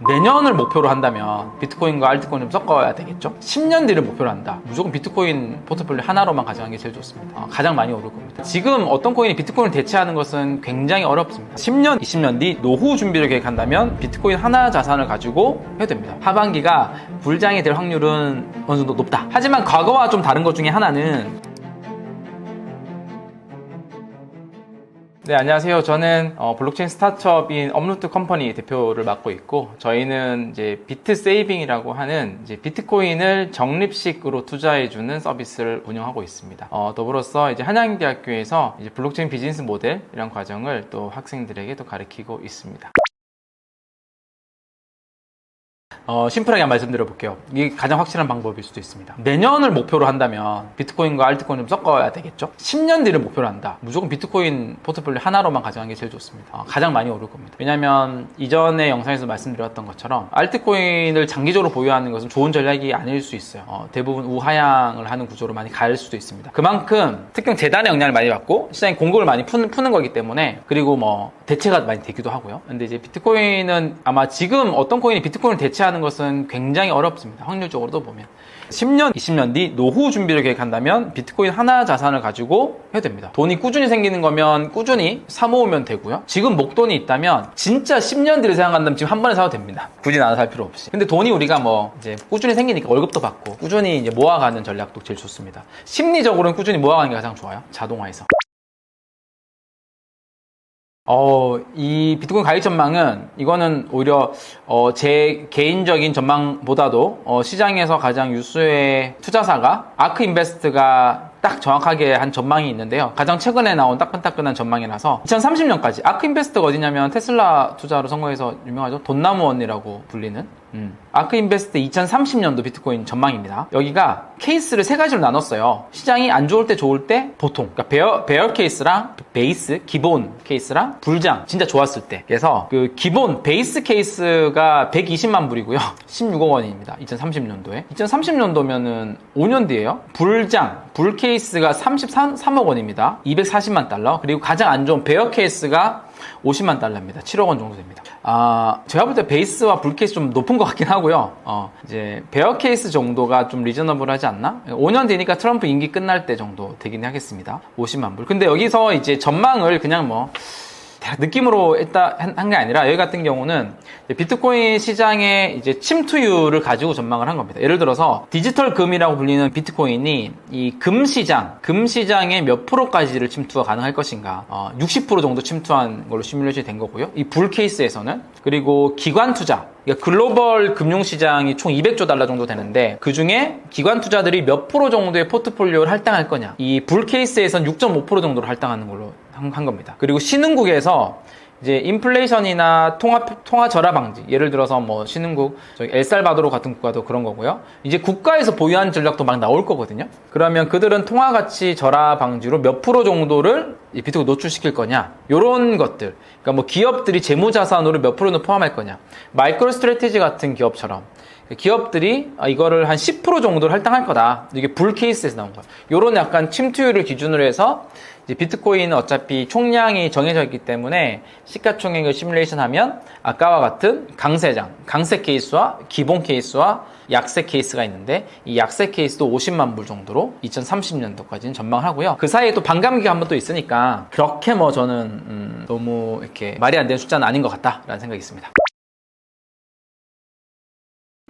내년을 목표로 한다면 비트코인과 알트코인 좀 섞어야 되겠죠. 10년 뒤를 목표로 한다. 무조건 비트코인 포트폴리오 하나로만 가져가는 게 제일 좋습니다. 가장 많이 오를 겁니다. 지금 어떤 코인이 비트코인을 대체하는 것은 굉장히 어렵습니다. 10년, 20년 뒤 노후 준비를 계획한다면 비트코인 하나 자산을 가지고 해도 됩니다. 하반기가 불장이 될 확률은 어느 정도 높다. 하지만 과거와 좀 다른 것 중에 하나는 네, 안녕하세요. 저는 블록체인 스타트업인 업루트 컴퍼니 대표를 맡고 있고, 저희는 이제 비트 세이빙이라고 하는 이제 비트코인을 적립식으로 투자해주는 서비스를 운영하고 있습니다. 더불어서 이제 한양대학교에서 이제 블록체인 비즈니스 모델 이런 과정을 또 학생들에게 또 가르치고 있습니다. 심플하게 한 말씀드려 볼게요. 이게 가장 확실한 방법일 수도 있습니다. 내년을 목표로 한다면 비트코인과 알트코인 좀 섞어야 되겠죠. 10년 뒤를 목표로 한다. 무조건 비트코인 포트폴리오 하나로만 가져가는 게 제일 좋습니다. 가장 많이 오를 겁니다. 왜냐하면 이전에 영상에서 말씀드렸던 것처럼 알트코인을 장기적으로 보유하는 것은 좋은 전략이 아닐 수 있어요. 대부분 우하향을 하는 구조로 많이 갈 수도 있습니다. 그만큼 특정 재단의 영향을 많이 받고 시장에 공급을 많이 푸는 거기 때문에, 그리고 뭐 대체가 많이 되기도 하고요. 근데 이제 비트코인은 아마 지금 어떤 코인이 비트코인을 대체하는 것은 굉장히 어렵습니다. 확률적으로도 보면 10년, 20년 뒤 노후 준비를 계획한다면 비트코인 하나 자산을 가지고 해도 됩니다. 돈이 꾸준히 생기는 거면 꾸준히 사 모으면 되고요. 지금 목돈이 있다면 진짜 10년 뒤를 생각한다면 지금 한 번에 사도 됩니다. 굳이 나눠서 할 필요 없이. 근데 돈이 우리가 뭐 이제 꾸준히 생기니까 월급도 받고 꾸준히 이제 모아가는 전략도 제일 좋습니다. 심리적으로는 꾸준히 모아가는 게 가장 좋아요. 자동화해서. 이 비트코인 가격 전망은, 이거는 오히려 제 개인적인 전망보다도 시장에서 가장 유수의 투자사가 아크 인베스트가 딱 정확하게 한 전망이 있는데요. 가장 최근에 나온 따끈따끈한 전망이라서 2030년까지. 아크 인베스트가 어디냐면 테슬라 투자로 성공해서 유명하죠. 돈나무 언니라고 불리는 아크 인베스트 2030년도 비트코인 전망입니다. 여기가 케이스를 세 가지로 나눴어요. 시장이 안 좋을 때, 좋을 때, 보통. 그러니까 베어 케이스랑 베이스, 기본 케이스랑 불장, 진짜 좋았을 때. 그래서 그 기본 베이스 케이스가 120만 불이고요. 16억 원입니다. 2030년도에. 2030년도면은 5년 뒤에요. 불 케이스가 33억 원입니다. 240만 달러. 그리고 가장 안 좋은 베어 케이스가 50만 달러입니다. 7억 원 정도 됩니다. 제가 볼 때 베이스와 불 케이스 좀 높은 것 같긴 하고요. 이제 베어 케이스 정도가 좀 리저너블 하지 않나? 5년 뒤니까 트럼프 임기 끝날 때 정도 되긴 하겠습니다. 50만 불. 근데 여기서 이제 전망을 그냥 뭐 느낌으로 한 게 아니라, 여기 같은 경우는 비트코인 시장의 이제 침투율을 가지고 전망을 한 겁니다. 예를 들어서 디지털 금이라고 불리는 비트코인이 이 금시장의 몇 프로까지를 침투가 가능할 것인가, 60% 정도 침투한 걸로 시뮬레이션이 된 거고요. 이 불 케이스에서는. 그리고 기관 투자, 그러니까 글로벌 금융시장이 총 200조 달러 정도 되는데, 그 중에 기관 투자들이 몇 프로 정도의 포트폴리오를 할당할 거냐, 이 불 케이스에서는 6.5% 정도로 할당하는 걸로 한 겁니다. 그리고 신흥국에서 이제 인플레이션이나 통화 절하 방지, 예를 들어서 뭐 신흥국, 저기 엘살바도르 같은 국가도 그런 거고요. 이제 국가에서 보유한 전략도 막 나올 거거든요. 그러면 그들은 통화 가치 절하 방지로 몇 프로 정도를 비트코인 노출시킬 거냐, 요런 것들. 그러니까 뭐 기업들이 재무자산으로 몇 프로는 포함할 거냐, 마이크로 스트래티지 같은 기업처럼 기업들이 이거를 한 10% 정도를 할당할 거다. 이게 불 케이스에서 나온 거야. 요런 약간 침투율을 기준으로 해서 이제 비트코인은 어차피 총량이 정해져 있기 때문에 시가총액을 시뮬레이션 하면 아까와 같은 강세 케이스와 기본 케이스와 약세 케이스가 있는데, 이 약세 케이스도 50만 불 정도로 2030년도까지는 전망을 하고요. 그 사이에 또 반감기가 한 번 또 있으니까 그렇게 뭐 저는 너무 이렇게 말이 안 되는 숫자는 아닌 것 같다라는 생각이 있습니다.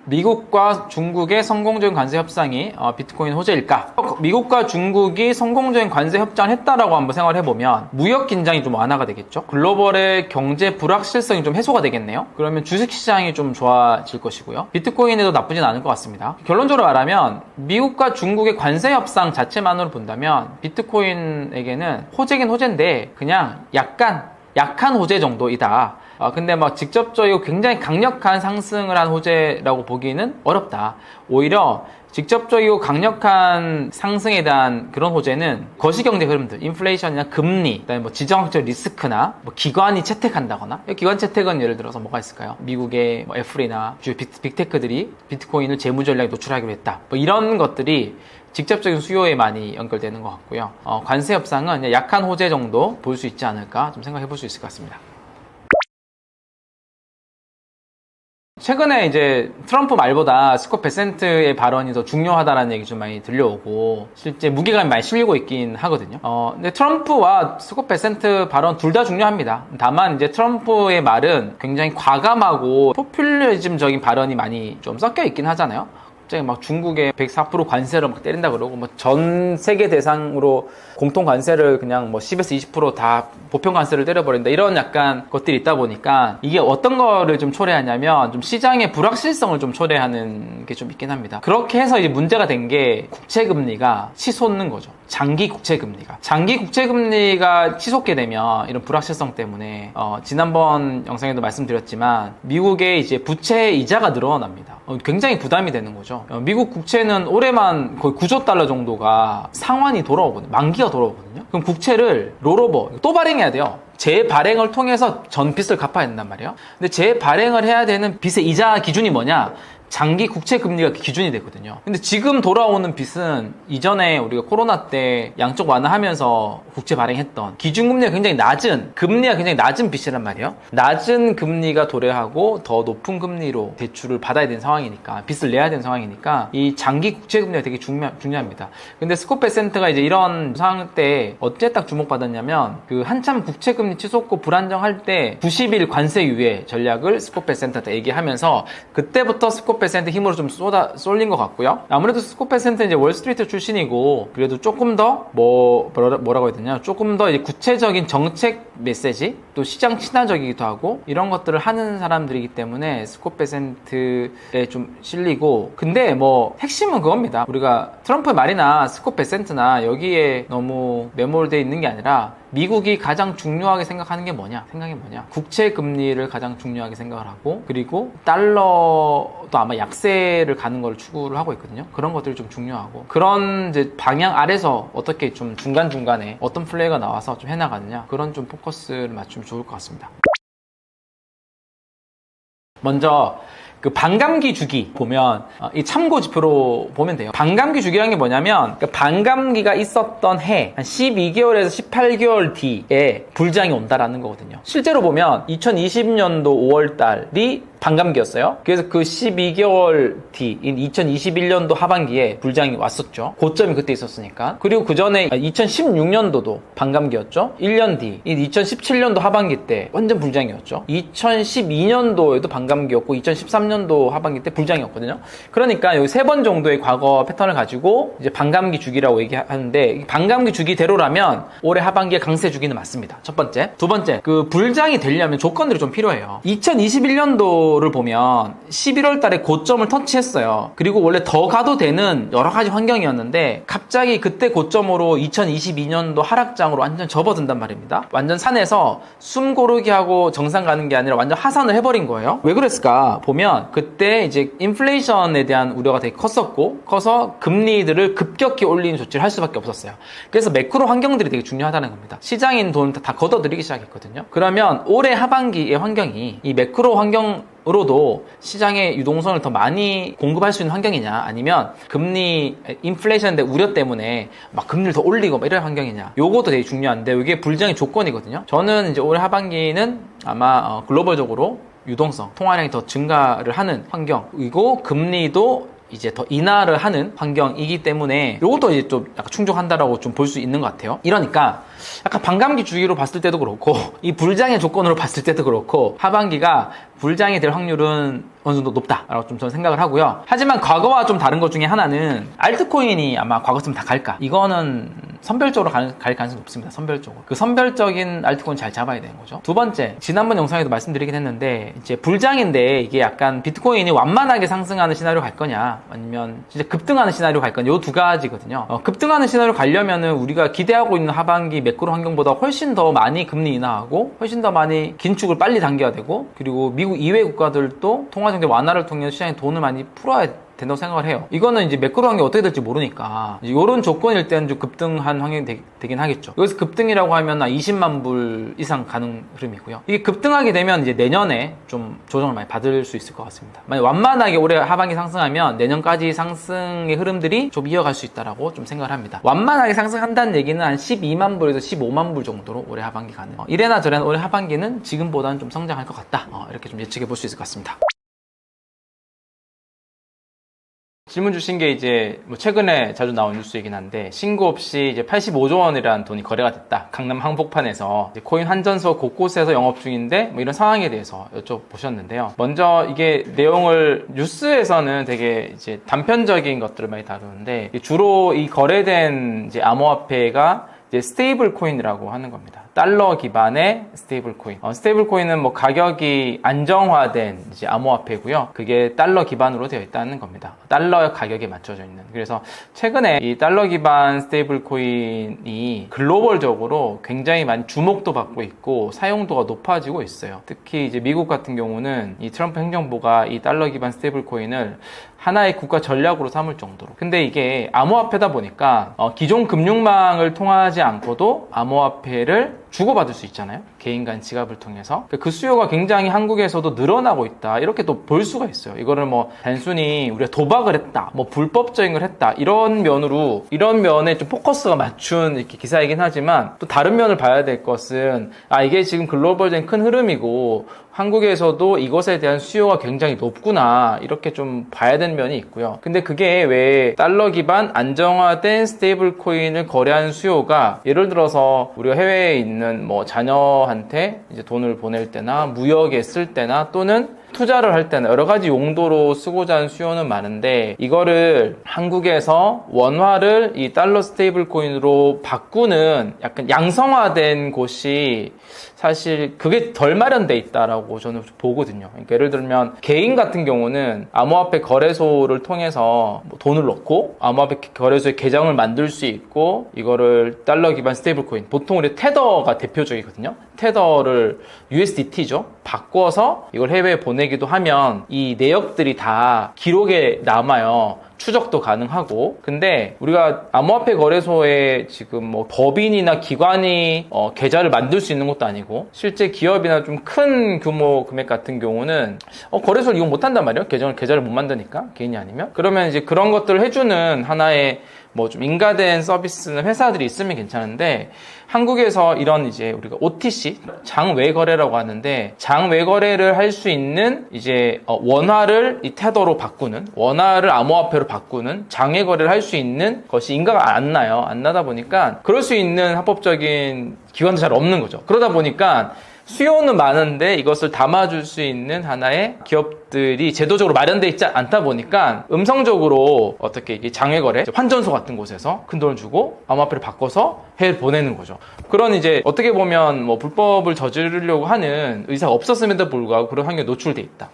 미국과 중국의 성공적인 관세 협상이 비트코인 호재일까? 미국과 중국이 성공적인 관세 협상을 했다라고 한번 생각을 해보면 무역 긴장이 좀 완화가 되겠죠? 글로벌의 경제 불확실성이 좀 해소가 되겠네요? 그러면 주식시장이 좀 좋아질 것이고요. 비트코인에도 나쁘진 않을 것 같습니다. 결론적으로 말하면 미국과 중국의 관세 협상 자체만으로 본다면 비트코인에게는 호재긴 호재인데 그냥 약한 호재 정도이다. 근데 막 직접적이고 굉장히 강력한 상승을 한 호재라고 보기는 어렵다. 오히려 직접적이고 강력한 상승에 대한 그런 호재는 거시경제 흐름들, 인플레이션이나 금리, 그다음에 뭐 지정학적 리스크나 뭐 기관이 채택한다거나, 기관 채택은 예를 들어서 뭐가 있을까요? 미국의 뭐 애플이나 주요 빅테크들이 비트코인을 재무 전략에 노출하기로 했다. 뭐 이런 것들이 직접적인 수요에 많이 연결되는 것 같고요. 관세 협상은 약한 호재 정도 볼 수 있지 않을까 좀 생각해 볼 수 있을 것 같습니다. 최근에 이제 트럼프 말보다 스콧 베센트의 발언이 더 중요하다는 얘기 좀 많이 들려오고 실제 무게감이 많이 실리고 있긴 하거든요. 근데 트럼프와 스콧 베센트 발언 둘 다 중요합니다. 다만 이제 트럼프의 말은 굉장히 과감하고 포퓰리즘적인 발언이 많이 좀 섞여 있긴 하잖아요. 갑자기 막 중국에 104% 관세를 막 때린다 그러고 뭐 전 세계 대상으로 공통 관세를 그냥 뭐 10에서 20% 다 보편 관세를 때려버린다 이런 약간 것들이 있다 보니까 이게 어떤 거를 좀 초래하냐면 좀 시장의 불확실성을 좀 초래하는 게 좀 있긴 합니다. 그렇게 해서 이제 문제가 된 게 국채금리가 치솟는 거죠. 장기 국채금리가 치솟게 되면 이런 불확실성 때문에 지난번 영상에도 말씀드렸지만 미국의 이제 부채 이자가 늘어납니다. 굉장히 부담이 되는 거죠. 미국 국채는 올해만 거의 9조 달러 정도가 상환이 돌아오거든요. 만기가 돌아오거든요. 그럼 국채를 롤오버 또 발행해야 돼요. 재발행을 통해서 전 빚을 갚아야 된단 말이에요. 근데 재발행을 해야 되는 빚의 이자 기준이 뭐냐? 장기 국채 금리가 기준이 되거든요. 근데 지금 돌아오는 빚은 이전에 우리가 코로나 때 양적 완화하면서 국채 발행했던 기준금리가 굉장히 낮은 빚이란 말이에요. 낮은 금리가 도래하고 더 높은 금리로 대출을 받아야 되는 상황이니까 빚을 내야 되는 상황이니까 이 장기 국채 금리가 되게 중요합니다. 근데 스콧 베센트가 이제 이런 상황 때 어째 딱 주목받았냐면 그 한참 국채 금리 치솟고 불안정할 때 90일 관세 유예 전략을 스콧 베센트한테 얘기하면서 그때부터 스콧 베센트 힘으로 좀 쏠린 것 같고요. 아무래도 스콧 베센트는 이제 월스트리트 출신이고 그래도 조금 더 뭐라고 해야 되냐, 조금 더 이제 구체적인 정책 메시지 또 시장 친화적이기도 하고 이런 것들을 하는 사람들이기 때문에 스콧 베센트에 좀 실리고, 근데 뭐 핵심은 그겁니다. 우리가 트럼프의 말이나 스콧 베센트나 여기에 너무 매몰되어 있는 게 아니라 미국이 가장 중요하게 생각하는 게 뭐냐? 국채 금리를 가장 중요하게 생각을 하고, 그리고 달러도 아마 약세를 가는 걸 추구를 하고 있거든요. 그런 것들이 좀 중요하고, 그런 이제 방향 아래서 어떻게 좀 중간중간에 어떤 플레이가 나와서 좀 해나가느냐, 그런 좀 포커스를 맞추면 좋을 것 같습니다. 먼저 그 반감기 주기 보면 이 참고 지표로 보면 돼요. 반감기 주기라는 게 뭐냐면 그 반감기가 있었던 해 한 12개월에서 18개월 뒤에 불장이 온다라는 거거든요. 실제로 보면 2020년도 5월 달이 반감기였어요. 그래서 그 12개월 뒤인 2021년도 하반기에 불장이 왔었죠. 고점이 그때 있었으니까. 그리고 그 전에 2016년도도 반감기였죠. 1년 뒤인 2017년도 하반기 때 완전 불장이었죠. 2012년도에도 반감기였고 2013년도 하반기 때 불장이었거든요. 그러니까 여기 3번 정도의 과거 패턴을 가지고 이제 반감기 주기라고 얘기하는데, 반감기 주기대로라면 올해 하반기에 강세 주기는 맞습니다. 첫 번째. 두 번째, 그 불장이 되려면 조건들이 좀 필요해요. 2021년도를 보면 11월 달에 고점을 터치했어요. 그리고 원래 더 가도 되는 여러 가지 환경이었는데 갑자기 그때 고점으로 2022년도 하락장으로 완전 접어든단 말입니다. 완전 산에서 숨 고르기 하고 정상 가는 게 아니라 완전 하산을 해버린 거예요. 왜 그랬을까 보면 그때 이제 인플레이션에 대한 우려가 되게 커서 금리들을 급격히 올리는 조치를 할 수밖에 없었어요. 그래서 매크로 환경들이 되게 중요하다는 겁니다. 시장인 돈 다 걷어들이기 시작했거든요. 그러면 올해 하반기의 환경이 이 매크로 환경으로도 시장의 유동성을 더 많이 공급할 수 있는 환경이냐, 아니면 금리 인플레이션의 우려 때문에 막 금리를 더 올리고 막 이런 환경이냐, 요것도 되게 중요한데 이게 불장의 조건이거든요. 저는 이제 올해 하반기는 아마 글로벌적으로 유동성, 통화량이 더 증가를 하는 환경이고 금리도 이제 더 인하를 하는 환경이기 때문에 이것도 이제 좀 약간 충족한다라고 좀 볼 수 있는 것 같아요. 이러니까 약간 반감기 주기로 봤을 때도 그렇고 이 불장의 조건으로 봤을 때도 그렇고 하반기가 불장이 될 확률은 어느 정도 높다라고 좀 저는 생각을 하고요. 하지만 과거와 좀 다른 것 중에 하나는 알트코인이 아마 과거쯤 다 갈까? 이거는 선별적으로 갈 가능성이 높습니다. 선별적으로. 그 선별적인 알트코인 잘 잡아야 되는 거죠. 두 번째, 지난번 영상에도 말씀드리긴 했는데 이제 불장인데 이게 약간 비트코인이 완만하게 상승하는 시나리오 갈 거냐, 아니면 진짜 급등하는 시나리오 갈 거냐, 요 두 가지거든요. 급등하는 시나리오 가려면은 우리가 기대하고 있는 하반기 매크로 환경보다 훨씬 더 많이 금리 인하하고 훨씬 더 많이 긴축을 빨리 당겨야 되고, 그리고 미국 이외 국가들도 통화정책 완화를 통해 시장에 돈을 많이 풀어야 된다고 생각을 해요. 이거는 이제 매크로 환경이 어떻게 될지 모르니까 이런 조건일 때는 좀 급등한 환경이 되긴 하겠죠. 여기서 급등이라고 하면 20만 불 이상 가는 흐름이고요. 이게 급등하게 되면 이제 내년에 좀 조정을 많이 받을 수 있을 것 같습니다. 만약 완만하게 올해 하반기 상승하면 내년까지 상승의 흐름들이 좀 이어갈 수 있다라고 좀 생각을 합니다. 완만하게 상승한다는 얘기는 한 12만 불에서 15만 불 정도로 올해 하반기 가는, 이래나 저래나 올해 하반기는 지금보다는 좀 성장할 것 같다, 이렇게 좀 예측해 볼 수 있을 것 같습니다. 질문 주신 게 이제 뭐 최근에 자주 나온 뉴스이긴 한데 신고 없이 이제 85조 원이라는 돈이 거래가 됐다. 강남 한복판에서 이제 코인 환전소 곳곳에서 영업 중인데 뭐 이런 상황에 대해서 여쭤보셨는데요. 먼저 이게 내용을 뉴스에서는 되게 이제 단편적인 것들을 많이 다루는데 주로 이 거래된 이제 암호화폐가 이제 스테이블 코인이라고 하는 겁니다. 달러 기반의 스테이블 코인. 스테이블 코인은 뭐 가격이 안정화된 이제 암호화폐고요. 그게 달러 기반으로 되어 있다는 겁니다. 달러 가격에 맞춰져 있는. 그래서 최근에 이 달러 기반 스테이블 코인이 글로벌적으로 굉장히 많이 주목도 받고 있고 사용도가 높아지고 있어요. 특히 이제 미국 같은 경우는 이 트럼프 행정부가 이 달러 기반 스테이블 코인을 하나의 국가 전략으로 삼을 정도로. 근데 이게 암호화폐다 보니까 기존 금융망을 통하지 않고도 암호화폐를 주고받을 수 있잖아요. 개인 간 지갑을 통해서. 그 수요가 굉장히 한국에서도 늘어나고 있다. 이렇게 또 볼 수가 있어요. 이거를 뭐 단순히 우리가 도박을 했다, 뭐 불법적인 걸 했다, 이런 면에 좀 포커스가 맞춘 이렇게 기사이긴 하지만 또 다른 면을 봐야 될 것은 이게 지금 글로벌적인 큰 흐름이고 한국에서도 이것에 대한 수요가 굉장히 높구나, 이렇게 좀 봐야 되는 면이 있고요. 근데 그게 왜 달러 기반 안정화된 스테이블 코인을 거래하는 수요가, 예를 들어서 우리가 해외에 있는 뭐 자녀한테 이제 돈을 보낼 때나 무역에 쓸 때나 또는 투자를 할 때는 여러 가지 용도로 쓰고자 하는 수요는 많은데, 이거를 한국에서 원화를 이 달러 스테이블 코인으로 바꾸는 약간 양성화된 곳이 사실 그게 덜 마련돼 있다라고 저는 보거든요. 그러니까 예를 들면 개인 같은 경우는 암호화폐 거래소를 통해서 뭐 돈을 넣고 암호화폐 거래소에 계정을 만들 수 있고, 이거를 달러 기반 스테이블 코인, 보통 우리 테더가 대표적이거든요. 테더를 USDT죠. 바꿔서 이걸 해외에 보내기도 하면 이 내역들이 다 기록에 남아요. 추적도 가능하고. 근데 우리가 암호화폐 거래소에 지금 뭐 법인이나 기관이 계좌를 만들 수 있는 것도 아니고, 실제 기업이나 좀 큰 규모 금액 같은 경우는 거래소를 이용 못 한단 말이에요. 계좌를 못 만드니까, 개인이 아니면. 그러면 이제 그런 것들을 해주는 하나의 뭐 좀 인가된 서비스는 회사들이 있으면 괜찮은데, 한국에서 이런 이제 우리가 OTC, 장외거래라고 하는데, 장외거래를 할 수 있는 이제 원화를 이 테더로 바꾸는, 원화를 암호화폐로 바꾸는 장외거래를 할 수 있는 것이 인가가 안 나요. 안 나다 보니까 그럴 수 있는 합법적인 기관도 잘 없는 거죠. 그러다 보니까 수요는 많은데 이것을 담아줄 수 있는 하나의 기업들이 제도적으로 마련되어 있지 않다 보니까 음성적으로 어떻게 이게 장외거래, 환전소 같은 곳에서 큰 돈을 주고 암호화폐를 바꿔서 해외를 보내는 거죠. 그런 이제 어떻게 보면 뭐 불법을 저지르려고 하는 의사가 없었음에도 불구하고 그런 환경에 노출돼 있다.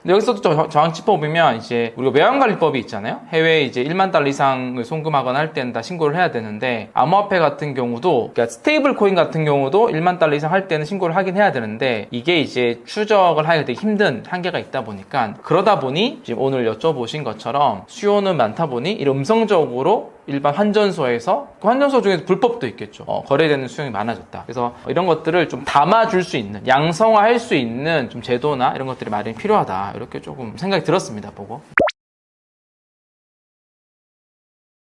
근데 여기서도 정확히 짚어보면 이제 우리가 외환관리법이 있잖아요. 해외에 이제 1만 달러 이상을 송금하거나 할 때는 다 신고를 해야 되는데, 암호화폐 같은 경우도, 그러니까 스테이블 코인 같은 경우도 1만 달러 이상 할 때는 신고를 하긴 해야 되는데, 이게 이제 추적을 하기가 되게 힘든 한계가 있다 보니까, 그러다 보니 지금 오늘 여쭤보신 것처럼 수요는 많다 보니 이런 음성적으로 일반 환전소에서, 그 환전소 중에서 불법도 있겠죠. 거래되는 수용이 많아졌다. 그래서 이런 것들을 좀 담아줄 수 있는, 양성화할 수 있는 좀 제도나 이런 것들이 마련이 필요하다. 이렇게 조금 생각이 들었습니다. 보고.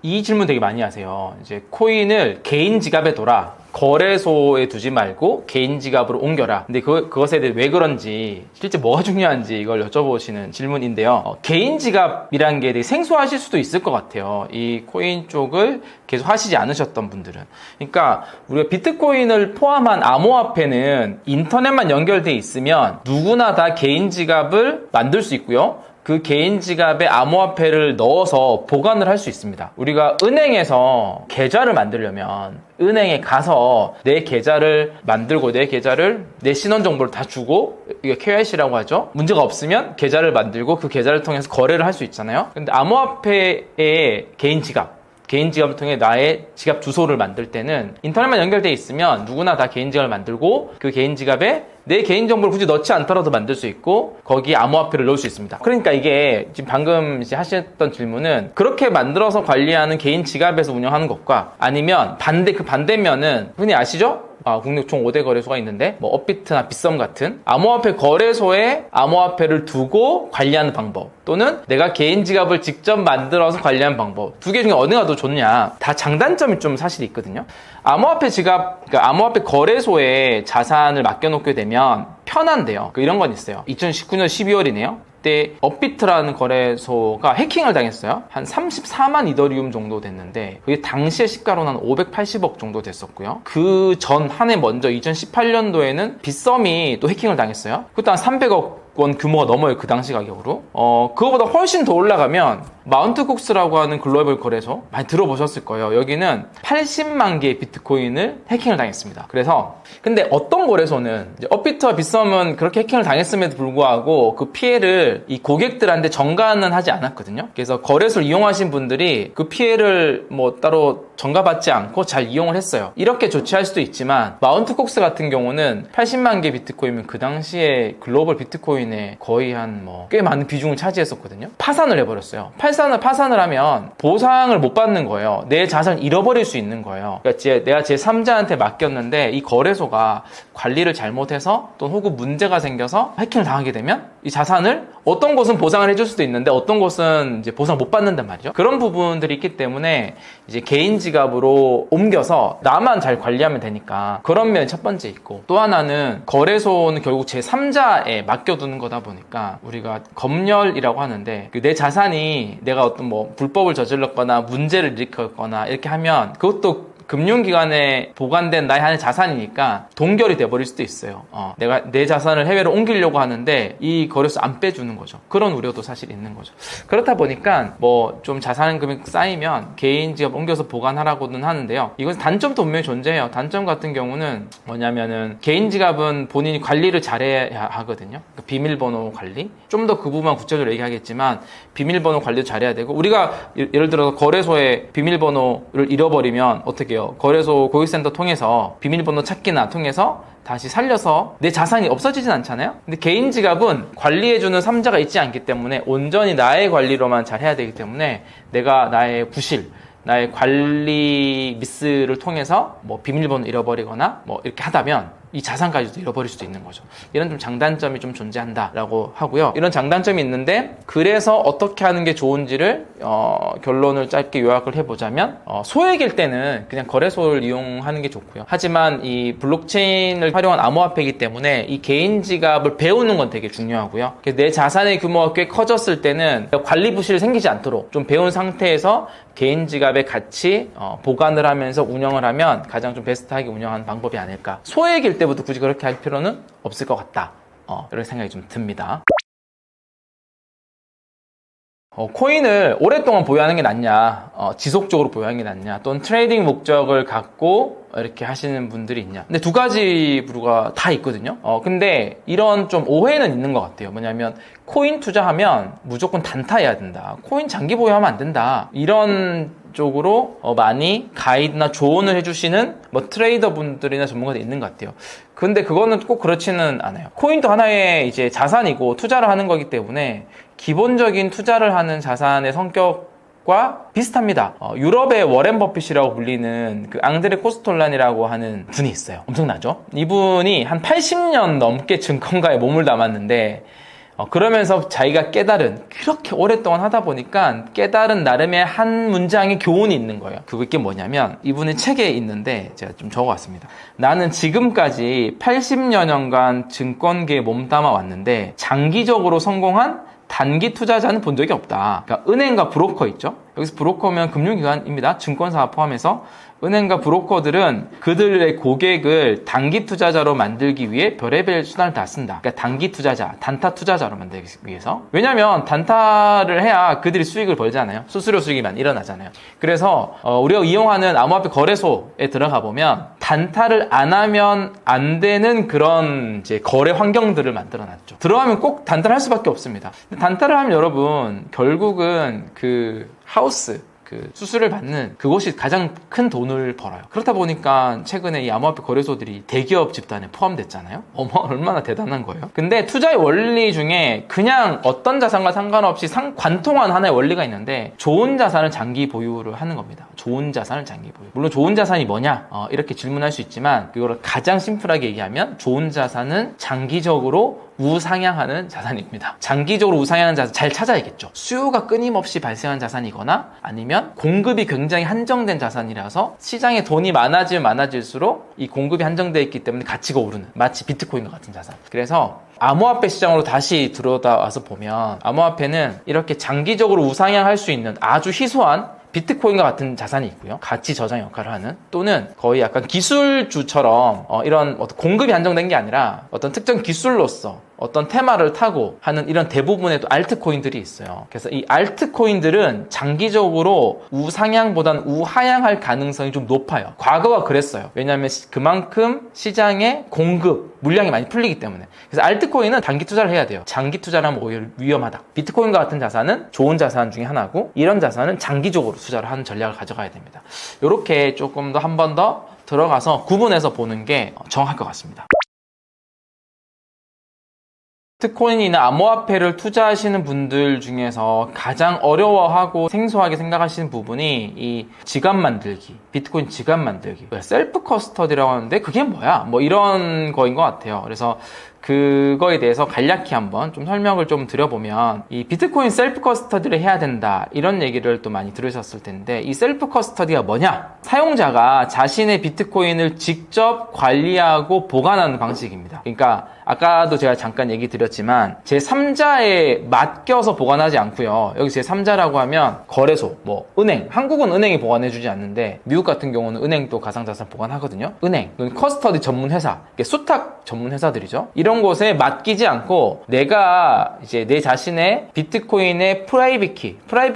이 질문 되게 많이 하세요. 이제 코인을 개인 지갑에 둬라, 거래소에 두지 말고 개인 지갑으로 옮겨라. 근데 그것에 대해 왜 그런지, 실제 뭐가 중요한지 이걸 여쭤보시는 질문인데요. 개인 지갑이라는 게 되게 생소하실 수도 있을 것 같아요. 이 코인 쪽을 계속 하시지 않으셨던 분들은. 그러니까 우리가 비트코인을 포함한 암호화폐는 인터넷만 연결돼 있으면 누구나 다 개인 지갑을 만들 수 있고요. 그 개인 지갑에 암호화폐를 넣어서 보관을 할 수 있습니다. 우리가 은행에서 계좌를 만들려면 은행에 가서 내 계좌를 만들고 내 신원 정보를 다 주고, 이게 KYC라고 하죠. 문제가 없으면 계좌를 만들고 그 계좌를 통해서 거래를 할 수 있잖아요. 근데 암호화폐의 개인 지갑을 통해 나의 지갑 주소를 만들 때는 인터넷만 연결돼 있으면 누구나 다 개인 지갑을 만들고, 그 개인 지갑에 내 개인정보를 굳이 넣지 않더라도 만들 수 있고, 거기에 암호화폐를 넣을 수 있습니다. 그러니까 이게 지금 방금 이제 하셨던 질문은, 그렇게 만들어서 관리하는 개인 지갑에서 운영하는 것과 아니면 그 반대면은 흔히 아시죠? 국내 총 5대 거래소가 있는데, 뭐 업비트나 빗썸 같은 암호화폐 거래소에 암호화폐를 두고 관리하는 방법, 또는 내가 개인 지갑을 직접 만들어서 관리하는 방법, 두 개 중에 어느가 더 좋냐, 다 장단점이 좀 사실 있거든요. 암호화폐 그러니까 암호화폐 거래소에 자산을 맡겨놓게 되면 편한데요. 이런 건 있어요. 2019년 12월이네요. 그때 업비트라는 거래소가 해킹을 당했어요. 한 34만 이더리움 정도 됐는데 그게 당시의 시가로는 한 580억 정도 됐었고요. 그 전 한 해 먼저 2018년도에는 빗썸이 또 해킹을 당했어요. 그것도 한 300억 원 규모가 넘어요. 그 당시 가격으로. 그거보다 훨씬 더 올라가면 마운트 쿡스라고 하는 글로벌 거래소 많이 들어보셨을 거예요. 여기는 80만 개의 비트코인을 해킹을 당했습니다. 그래서 근데 어떤 거래소는 이제 업비트와 빗썸은 그렇게 해킹을 당했음에도 불구하고 그 피해를 이 고객들한테 전가는 하지 않았거든요. 그래서 거래소를 이용하신 분들이 그 피해를 뭐 따로 전가받지 않고 잘 이용을 했어요. 이렇게 조치할 수도 있지만 마운트 쿡스 같은 경우는 80만 개 비트코인이면 그 당시에 글로벌 비트코인의 거의 한 꽤 많은 비중을 차지했었거든요. 파산을 해버렸어요. 파산을 하면 보상을 못 받는 거예요. 내 자산을 잃어버릴 수 있는 거예요. 그러니까 내가 제 3자한테 맡겼는데 이 거래소가 관리를 잘못해서 또는 혹은 문제가 생겨서 해킹을 당하게 되면 이 자산을 어떤 곳은 보상을 해줄 수도 있는데 어떤 곳은 이제 보상을 못 받는단 말이죠. 그런 부분들이 있기 때문에 이제 개인 지갑으로 옮겨서 나만 잘 관리하면 되니까 그런 면이 첫 번째 있고, 또 하나는 거래소는 결국 제 3자에 맡겨두는 거다 보니까 우리가 검열이라고 하는데 내 자산이 내가 어떤 불법을 저질렀거나 문제를 일으켰거나 이렇게 하면 그것도 금융기관에 보관된 나의 하나의 자산이니까 동결이 돼버릴 수도 있어요. 내가 내 자산을 해외로 옮기려고 하는데 이 거래소 안 빼주는 거죠. 그런 우려도 사실 있는 거죠. 그렇다 보니까 좀 자산 금액 쌓이면 개인 지갑 옮겨서 보관하라고는 하는데요. 이건 단점도 분명히 존재해요. 단점 같은 경우는 뭐냐면은 개인 지갑은 본인이 관리를 잘해야 하거든요. 그러니까 비밀번호 관리. 좀 더 그 부분만 구체적으로 얘기하겠지만 비밀번호 관리도 잘해야 되고, 우리가 예를 들어서 거래소에 비밀번호를 잃어버리면 어떻게 해요? 거래소 고객센터 통해서 비밀번호 찾기나 통해서 다시 살려서 내 자산이 없어지진 않잖아요. 근데 개인 지갑은 관리해주는 3자가 있지 않기 때문에 온전히 나의 관리로만 잘 해야 되기 때문에 내가 나의 부실, 나의 관리 미스를 통해서 비밀번호 잃어버리거나 이렇게 하다면 이 자산까지도 잃어버릴 수도 있는 거죠. 이런 좀 장단점이 좀 존재한다라고 하고요. 이런 장단점이 있는데, 그래서 어떻게 하는 게 좋은지를 결론을 짧게 요약을 해보자면, 소액일 때는 그냥 거래소를 이용하는 게 좋고요. 하지만 이 블록체인을 활용한 암호화폐이기 때문에 이 개인 지갑을 배우는 건 되게 중요하고요. 그래서 내 자산의 규모가 꽤 커졌을 때는 관리 부실이 생기지 않도록 좀 배운 상태에서 개인 지갑에 같이 보관을 하면서 운영을 하면 가장 좀 베스트하게 운영하는 방법이 아닐까. 소액일 때부터 굳이 그렇게 할 필요는 없을 것 같다. 이런 생각이 좀 듭니다. 코인을 오랫동안 보유하는 게 낫냐, 지속적으로 보유하는 게 낫냐, 또는 트레이딩 목적을 갖고 이렇게 하시는 분들이 있냐. 근데 두 가지 부류가 다 있거든요. 근데 이런 좀 오해는 있는 것 같아요. 뭐냐면 코인 투자하면 무조건 단타해야 된다, 코인 장기 보유하면 안 된다, 이런 쪽으로 많이 가이드나 조언을 해주시는 트레이더 분들이나 전문가들이 있는 것 같아요. 근데 그거는 꼭 그렇지는 않아요. 코인도 하나의 이제 자산이고 투자를 하는 거기 때문에 기본적인 투자를 하는 자산의 성격과 비슷합니다. 유럽의 워렌 버핏이라고 불리는 그 앙드레 코스톨란이라고 하는 분이 있어요. 엄청나죠? 이분이 한 80년 넘게 증권가에 몸을 담았는데, 그러면서 자기가 깨달은, 그렇게 오랫동안 하다 보니까 깨달은 나름의 한 문장의 교훈이 있는 거예요. 그게 뭐냐면, 이분의 책에 있는데 제가 좀 적어왔습니다. 나는 지금까지 80여 년간 증권계에 몸담아 왔는데 장기적으로 성공한 단기 투자자는 본 적이 없다. 그러니까 은행과 브로커 있죠? 여기서 브로커면 금융기관입니다. 증권사 포함해서. 은행과 브로커들은 그들의 고객을 단기 투자자로 만들기 위해 별의별 수단을 다 쓴다. 그러니까 단기 투자자, 단타 투자자로 만들기 위해서. 왜냐면 단타를 해야 그들이 수익을 벌잖아요. 수수료 수익이 많이 일어나잖아요. 그래서 우리가 이용하는 암호화폐 거래소에 들어가 보면 단타를 안 하면 안 되는 그런 이제 거래 환경들을 만들어놨죠. 들어가면 꼭 단타를 할 수밖에 없습니다. 근데 단타를 하면 여러분 결국은 그 하우스, 그 수수료를 받는 그곳이 가장 큰 돈을 벌어요. 그렇다 보니까 최근에 이 암호화폐 거래소들이 대기업 집단에 포함됐잖아요. 얼마나 대단한 거예요. 근데 투자의 원리 중에 그냥 어떤 자산과 상관없이 관통한 하나의 원리가 있는데, 좋은 자산을 장기 보유를 하는 겁니다. 좋은 자산을 장기 보유. 물론 좋은 자산이 뭐냐 이렇게 질문할 수 있지만, 그거를 가장 심플하게 얘기하면 좋은 자산은 장기적으로 우상향하는 자산입니다. 장기적으로 우상향하는 자산 잘 찾아야겠죠. 수요가 끊임없이 발생한 자산이거나 아니면 공급이 굉장히 한정된 자산이라서 시장에 돈이 많아지면 많아질수록 이 공급이 한정되어 있기 때문에 가치가 오르는, 마치 비트코인과 같은 자산. 그래서 암호화폐 시장으로 다시 들어와서 보면 암호화폐는 이렇게 장기적으로 우상향할 수 있는 아주 희소한 비트코인과 같은 자산이 있고요. 가치 저장 역할을 하는, 또는 거의 약간 기술주처럼 이런 어떤 공급이 한정된 게 아니라 어떤 특정 기술로서 어떤 테마를 타고 하는 이런 대부분의 또 알트코인들이 있어요. 그래서 이 알트코인들은 장기적으로 우상향보다는 우하향할 가능성이 좀 높아요. 과거가 그랬어요. 왜냐하면 그만큼 시장에 공급, 물량이 많이 풀리기 때문에. 그래서 알트코인은 단기 투자를 해야 돼요. 장기 투자를 하면 오히려 위험하다. 비트코인과 같은 자산은 좋은 자산 중에 하나고, 이런 자산은 장기적으로 투자를 하는 전략을 가져가야 됩니다. 이렇게 조금 더 한 번 더 들어가서 구분해서 보는 게 정확할 것 같습니다. 비트코인이나 암호화폐를 투자하시는 분들 중에서 가장 어려워하고 생소하게 생각하시는 부분이 이 지갑 만들기, 비트코인 지갑 만들기, 셀프 커스터디라고 하는데 그게 뭐야? 뭐 이런 거인 것 같아요. 그래서 그거에 대해서 간략히 한번 좀 설명을 좀 드려보면, 이 비트코인 셀프 커스터디를 해야 된다 이런 얘기를 또 많이 들으셨을 텐데, 이 셀프 커스터디가 뭐냐? 사용자가 자신의 비트코인을 직접 관리하고 보관하는 방식입니다. 그러니까 아까도 제가 잠깐 얘기 드렸지만 제3자에 맡겨서 보관하지 않고요. 여기 제3자라고 하면 거래소, 뭐 은행, 한국은 은행이 보관해주지 않는데 미국 같은 경우는 은행도 가상자산 보관하거든요. 은행, 커스터디 전문 회사, 수탁 전문 회사들이죠. 이런 곳에 맡기지 않고 내가 이제 내 자신의 비트코인의 프라이빗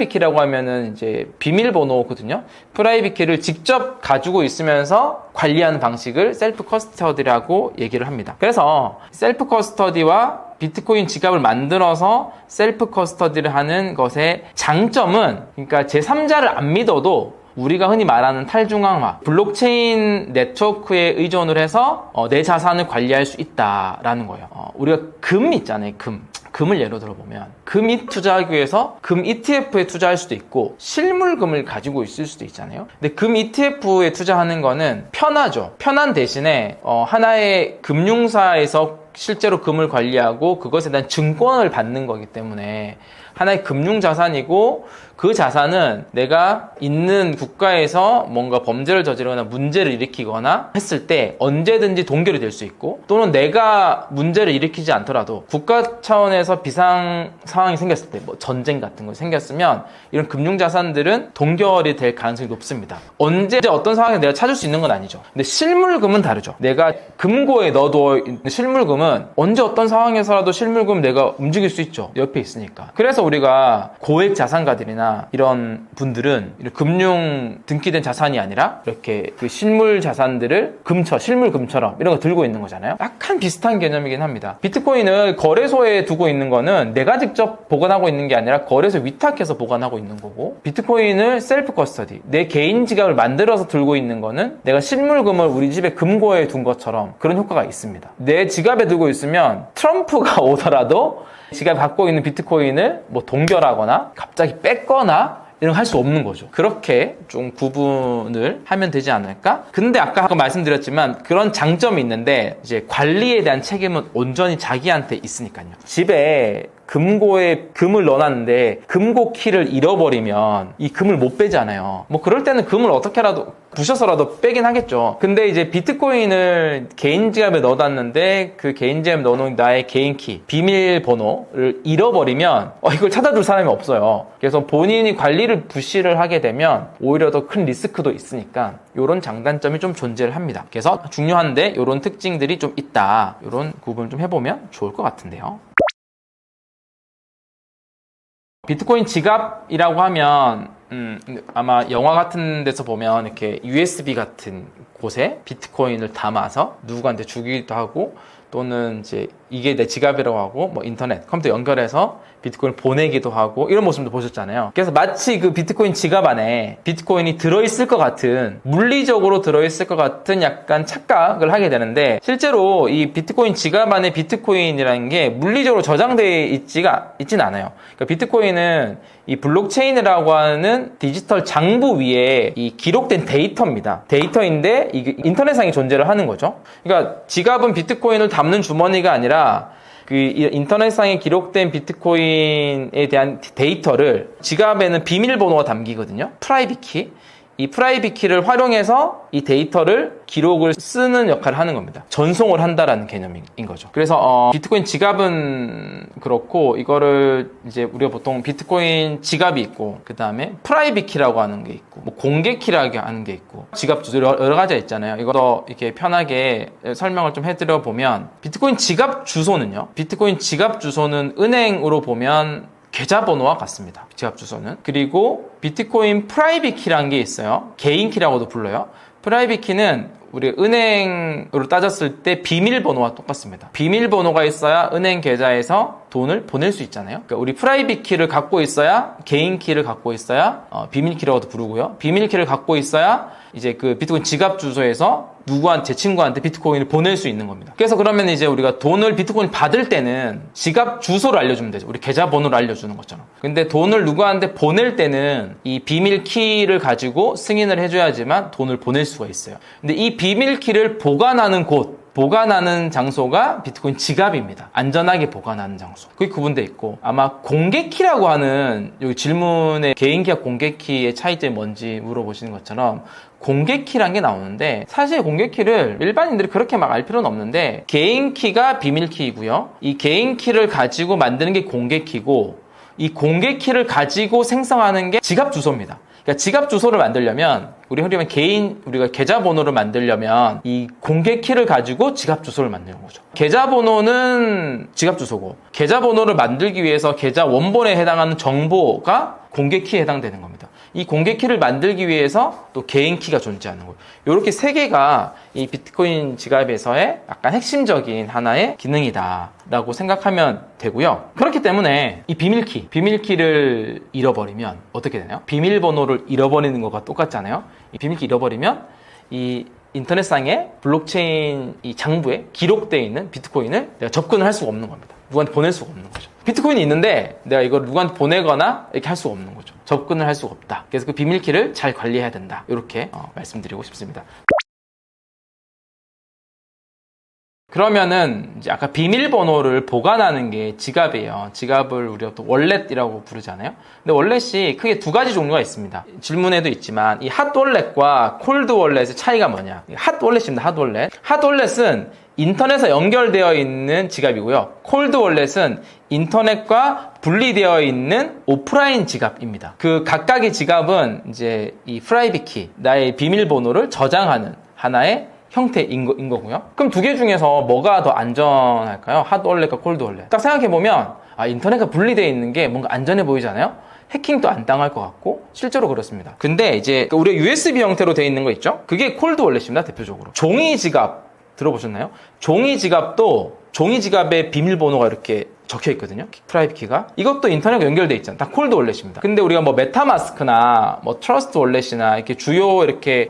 키라고 하면은 이제 비밀번호거든요. 프라이빗 키를 직접 가지고 있으면서 관리하는 방식을 셀프 커스터디라고 얘기를 합니다. 그래서 셀프 커스터디와 비트코인 지갑을 만들어서 셀프 커스터디를 하는 것의 장점은, 그러니까 제3자를 안 믿어도 우리가 흔히 말하는 탈중앙화, 블록체인 네트워크에 의존을 해서 내 자산을 관리할 수 있다라는 거예요. 우리가 금 있잖아요. 금을 예로 들어보면 금이 투자하기 위해서 금 ETF에 투자할 수도 있고 실물금을 가지고 있을 수도 있잖아요. 근데 금 ETF에 투자하는 거는 편하죠. 편한 대신에 하나의 금융사에서 실제로 금을 관리하고 그것에 대한 증권을 받는 거기 때문에 하나의 금융자산이고, 그 자산은 내가 있는 국가에서 뭔가 범죄를 저지르거나 문제를 일으키거나 했을 때 언제든지 동결이 될 수 있고, 또는 내가 문제를 일으키지 않더라도 국가 차원에서 비상 상황이 생겼을 때, 뭐 전쟁 같은 거 생겼으면 이런 금융자산들은 동결이 될 가능성이 높습니다. 언제 어떤 상황에서 내가 찾을 수 있는 건 아니죠. 근데 실물금은 다르죠. 내가 금고에 넣어둬 있는 실물금은 언제 어떤 상황에서라도 실물금 내가 움직일 수 있죠. 옆에 있으니까. 그래서 우리가 고액 자산가들이나 이런 분들은 이런 금융 등기된 자산이 아니라 이렇게 그 실물 자산들을 실물 금처럼 이런 거 들고 있는 거잖아요. 약간 비슷한 개념이긴 합니다. 비트코인을 거래소에 두고 있는 거는 내가 직접 보관하고 있는 게 아니라 거래소 위탁해서 보관하고 있는 거고, 비트코인을 셀프 커스터디, 내 개인 지갑을 만들어서 들고 있는 거는 내가 실물금을 우리 집에 금고에 둔 것처럼 그런 효과가 있습니다. 내 지갑에 두고 있으면 트럼프가 오더라도 지갑에 갖고 있는 비트코인을 뭐 동결하거나 갑자기 뺏거나 이런 거 할 수 없는 거죠. 그렇게 좀 구분을 하면 되지 않을까? 근데 아까 말씀드렸지만 그런 장점이 있는데, 이제 관리에 대한 책임은 온전히 자기한테 있으니까요. 집에 금고에 금을 넣어놨는데 금고 키를 잃어버리면 이 금을 못 빼잖아요. 뭐 그럴 때는 금을 어떻게라도 부셔서라도 빼긴 하겠죠. 근데 이제 비트코인을 개인 지갑에 넣어놨는데 그 개인 지갑에 넣어놓은 나의 개인 키, 비밀번호를 잃어버리면 이걸 찾아줄 사람이 없어요. 그래서 본인이 관리를 부실을 하게 되면 오히려 더 큰 리스크도 있으니까 이런 장단점이 좀 존재를 합니다. 그래서 중요한데 이런 특징들이 좀 있다. 이런 구분을 좀 해보면 좋을 것 같은데요. 비트코인 지갑이라고 하면 아마 영화 같은 데서 보면 이렇게 USB 같은 곳에 비트코인을 담아서 누구한테 주기도 하고, 또는 이제 이게 내 지갑이라고 하고 뭐 인터넷, 컴퓨터 연결해서 비트코인을 보내기도 하고 이런 모습도 보셨잖아요. 그래서 마치 그 비트코인 지갑 안에 비트코인이 들어있을 것 같은, 물리적으로 들어있을 것 같은 약간 착각을 하게 되는데, 실제로 이 비트코인 지갑 안에 비트코인이라는 게 물리적으로 저장되어 있진 않아요. 그러니까 비트코인은 이 블록체인이라고 하는 디지털 장부 위에 이 기록된 데이터입니다. 데이터인데 이게 인터넷상에 존재를 하는 거죠. 그러니까 지갑은 비트코인을 담는 주머니가 아니라 그 인터넷상에 기록된 비트코인에 대한 데이터를 지갑에는 비밀번호가 담기거든요. 프라이빗 키. 이 프라이빗 키를 활용해서 이 데이터를 기록을 쓰는 역할을 하는 겁니다. 전송을 한다라는 개념인 거죠. 그래서 비트코인 지갑은 그렇고, 이거를 이제 우리가 보통 비트코인 지갑이 있고, 그 다음에 프라이빗 키라고 하는 게 있고, 뭐 공개 키라고 하는 게 있고, 지갑 주소 여러 가지가 있잖아요. 이거 이렇게 편하게 설명을 좀 해드려 보면, 비트코인 지갑 주소는요, 비트코인 지갑 주소는 은행으로 보면 계좌번호와 같습니다. 지갑 주소는. 그리고 비트코인 프라이빗 키라는 게 있어요. 개인 키라고도 불러요. 프라이빗 키는 우리 은행으로 따졌을 때 비밀번호와 똑같습니다. 비밀번호가 있어야 은행 계좌에서 돈을 보낼 수 있잖아요. 그러니까 우리 프라이빗 키를 갖고 있어야, 개인 키를 갖고 있어야 비밀 키라고도 부르고요. 비밀 키를 갖고 있어야 이제 그 비트코인 지갑 주소에서 제 친구한테 비트코인을 보낼 수 있는 겁니다. 그래서 그러면 이제 우리가 돈을 비트코인 받을 때는 지갑 주소를 알려주면 되죠. 우리 계좌번호를 알려주는 것처럼. 근데 돈을 누구한테 보낼 때는 이 비밀 키를 가지고 승인을 해줘야지만 돈을 보낼 수가 있어요. 근데 이 비밀 키를 보관하는 보관하는 장소가 비트코인 지갑입니다. 안전하게 보관하는 장소. 그게 구분되어 있고, 아마 공개키라고 하는, 여기 질문에 개인키와 공개키의 차이점이 뭔지 물어보시는 것처럼 공개키란 게 나오는데, 사실 공개키를 일반인들이 그렇게 막 알 필요는 없는데, 개인키가 비밀키이고요. 이 개인키를 가지고 만드는 게 공개키고, 이 공개키를 가지고 생성하는 게 지갑 주소입니다. 그러니까 지갑 주소를 만들려면, 우리가 계좌번호를 만들려면 이 공개 키를 가지고 지갑 주소를 만드는 거죠. 계좌번호는 지갑 주소고, 계좌번호를 만들기 위해서 계좌 원본에 해당하는 정보가 공개 키에 해당되는 겁니다. 이 공개 키를 만들기 위해서 또 개인 키가 존재하는 거예요. 이렇게 세 개가 이 비트코인 지갑에서의 약간 핵심적인 하나의 기능이다라고 생각하면 되고요. 그렇기 때문에 이 비밀키를 잃어버리면 어떻게 되나요? 비밀번호를 잃어버리는 것과 똑같잖아요. 이 비밀키 잃어버리면 이 인터넷상의 블록체인 이 장부에 기록되어 있는 비트코인을 내가 접근을 할 수가 없는 겁니다. 누구한테 보낼 수가 없는 거죠. 비트코인이 있는데 내가 이걸 누구한테 보내거나 이렇게 할 수가 없는 거죠. 접근을 할 수가 없다. 그래서 그 비밀키를 잘 관리해야 된다. 이렇게 말씀드리고 싶습니다. 그러면은 이제 아까 비밀번호를 보관하는 게 지갑이에요. 지갑을 우리가 또 월렛이라고 부르잖아요. 근데 월렛이 크게 두 가지 종류가 있습니다. 질문에도 있지만 이 핫월렛과 콜드월렛의 차이가 뭐냐? 핫월렛입니다. 핫월렛은 인터넷에 연결되어 있는 지갑이고요. 콜드월렛은 인터넷과 분리되어 있는 오프라인 지갑입니다. 그 각각의 지갑은 이제 이 프라이빗 키, 나의 비밀번호를 저장하는 하나의 형태인 거고요. 그럼 두 개 중에서 뭐가 더 안전할까요? 핫월렛과 콜드월렛. 딱 생각해보면 인터넷과 분리되어 있는 게 뭔가 안전해 보이잖아요? 해킹도 안 당할 것 같고 실제로 그렇습니다. 근데 이제 우리가 USB 형태로 되어 있는 거 있죠? 그게 콜드월렛입니다. 대표적으로. 종이 지갑 들어보셨나요? 종이 지갑에 비밀번호가 이렇게 적혀 있거든요. 프라이빗 키가. 이것도 인터넷과 연결돼 있잖아요. 다 콜드월렛입니다. 근데 우리가 뭐 메타마스크나 뭐 트러스트 월렛이나 이렇게 주요 이렇게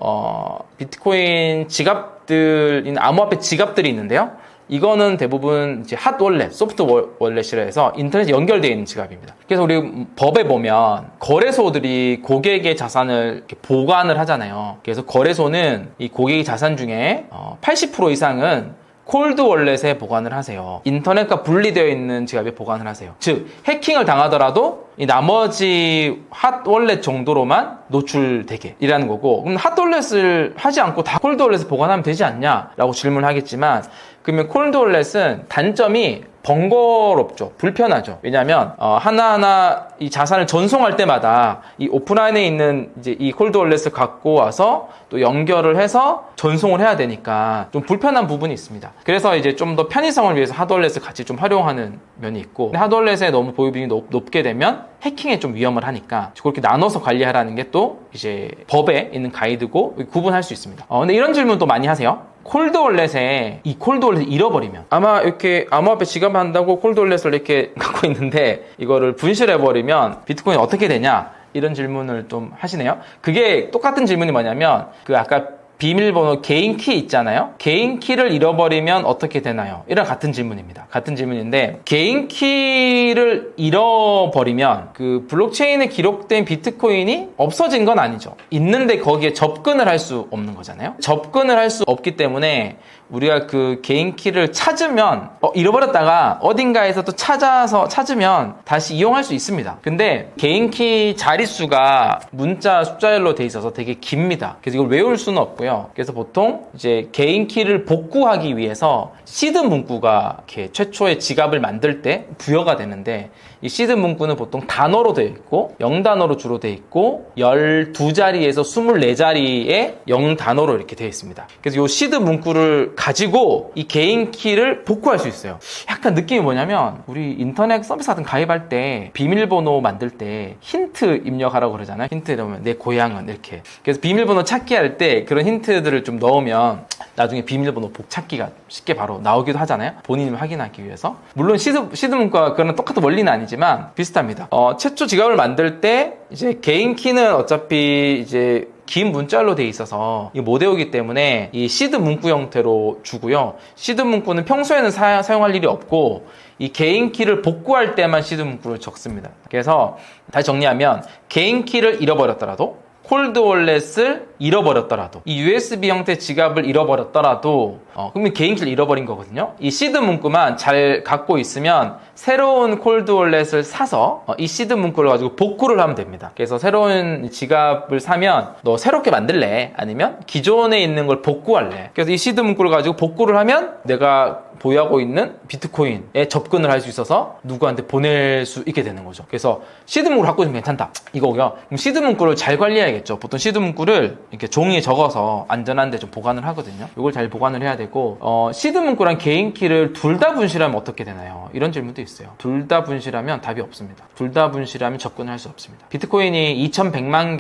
비트코인 지갑들, 암호화폐 지갑들이 있는데요. 이거는 대부분 이제 핫월렛, 소프트 월렛이라 해서 인터넷에 연결되어 있는 지갑입니다. 그래서 우리 법에 보면 거래소들이 고객의 자산을 이렇게 보관을 하잖아요. 그래서 거래소는 이 고객의 자산 중에 80% 이상은 콜드월렛에 보관을 하세요. 인터넷과 분리되어 있는 지갑에 보관을 하세요. 즉 해킹을 당하더라도 이 나머지 핫월렛 정도로만 노출되게 이라는 거고, 그럼 핫월렛을 하지 않고 다 콜드월렛에 보관하면 되지 않냐 라고 질문을 하겠지만, 그러면 콜드월렛은 단점이 번거롭죠. 불편하죠. 왜냐하면 하나하나 이 자산을 전송할 때마다 이 오프라인에 있는 이제 이 콜드월렛을 갖고 와서 또 연결을 해서 전송을 해야 되니까 좀 불편한 부분이 있습니다. 그래서 이제 좀 더 편의성을 위해서 핫월렛을 같이 좀 활용하는 면이 있고, 근데 핫월렛에 너무 보유비용이 높게 되면 해킹에 좀 위험을 하니까 그렇게 나눠서 관리하라는 게 또 이제 법에 있는 가이드고 구분할 수 있습니다. 근데 이런 질문 또 많이 하세요. 콜드월렛을 잃어버리면, 아마 이렇게 암호화폐 지갑 한다고 콜드월렛을 이렇게 갖고 있는데 이거를 분실해버리면 비트코인 어떻게 되냐, 이런 질문을 좀 하시네요. 그게 똑같은 질문이 뭐냐면, 그 아까 비밀번호 개인 키 있잖아요. 개인 키를 잃어버리면 어떻게 되나요? 이랑 같은 질문입니다. 같은 질문인데 개인 키를 잃어버리면 그 블록체인에 기록된 비트코인이 없어진 건 아니죠. 있는데 거기에 접근을 할 수 없는 거잖아요. 접근을 할 수 없기 때문에 우리가 그 개인 키를 찾으면 잃어버렸다가 어딘가에서 또 찾으면 다시 이용할 수 있습니다. 근데 개인 키 자릿수가 문자 숫자열로 돼 있어서 되게 깁니다. 그래서 이걸 외울 수는 없고요. 그래서 보통 이제 개인 키를 복구하기 위해서 시드 문구가 이렇게 최초의 지갑을 만들 때 부여가 되는데 이 시드 문구는 보통 단어로 되어 있고 0단어로 주로 되어 있고 12자리에서 24자리의 0단어로 이렇게 되어 있습니다. 그래서 이 시드 문구를 가지고 이 개인 키를 복구할 수 있어요. 약간 느낌이 뭐냐면 우리 인터넷 서비스 같은 가입할 때 비밀번호 만들 때 힌트 입력하라고 그러잖아요. 힌트 이러면 내 고향은 이렇게. 그래서 비밀번호 찾기 할 때 그런 힌트들을 좀 넣으면 나중에 비밀번호 찾기가 쉽게 바로 나오기도 하잖아요. 본인을 확인하기 위해서. 물론 시드 문구와 그런 똑같은 원리는 아니지만 비슷합니다. 최초 지갑을 만들 때 이제 개인 키는 어차피 이제 긴 문자로 돼 있어서 이거 못 외우기 때문에 이 시드 문구 형태로 주고요. 시드 문구는 평소에는 사용할 일이 없고 이 개인 키를 복구할 때만 시드 문구를 적습니다. 그래서 다시 정리하면 개인 키를 잃어버렸더라도 콜드 월렛을 잃어버렸더라도 이 USB 형태 지갑을 잃어버렸더라도 그러면 개인 키를 잃어버린 거거든요. 이 시드 문구만 잘 갖고 있으면 새로운 콜드 월렛을 사서 이 시드 문구를 가지고 복구를 하면 됩니다. 그래서 새로운 지갑을 사면 너 새롭게 만들래? 아니면 기존에 있는 걸 복구할래? 그래서 이 시드 문구를 가지고 복구를 하면 내가 보유하고 있는 비트코인에 접근을 할 수 있어서 누구한테 보낼 수 있게 되는 거죠. 그래서 시드 문구를 갖고 있으면 괜찮다 이거고요. 그럼 시드 문구를 잘 관리해야겠죠. 보통 시드 문구를 이렇게 종이에 적어서 안전한 데 좀 보관을 하거든요. 이걸 잘 보관을 해야 되고 시드 문구랑 개인 키를 둘 다 분실하면 어떻게 되나요? 이런 질문도 있어요. 둘 다 분실하면 답이 없습니다. 둘 다 분실하면 접근할 수 없습니다. 비트코인이 2100만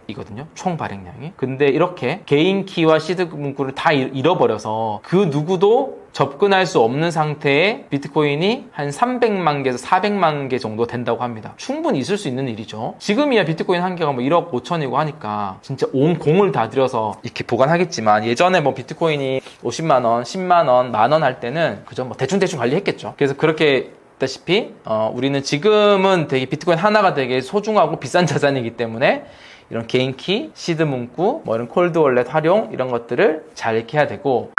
개이거든요. 총 발행량이. 근데 이렇게 개인 키와 시드 문구를 다 잃어버려서 그 누구도 접근할 수 없는 상태의 비트코인이 한 300만 개에서 400만 개 정도 된다고 합니다. 충분히 있을 수 있는 일이죠. 지금이야 비트코인 한 개가 뭐 1억 5천이고 하니까 진짜 온 공을 다 들여서 이렇게 보관하겠지만 예전에 뭐 비트코인이 50만 원, 10만 원, 만 원 할 때는 그저 뭐 대충 관리했겠죠. 그래서 그렇게 다시피 우리는 지금은 되게 비트코인 하나가 되게 소중하고 비싼 자산이기 때문에 이런 개인 키, 시드 문구, 뭐 이런 콜드 월렛 활용 이런 것들을 잘 이렇게 해야 되고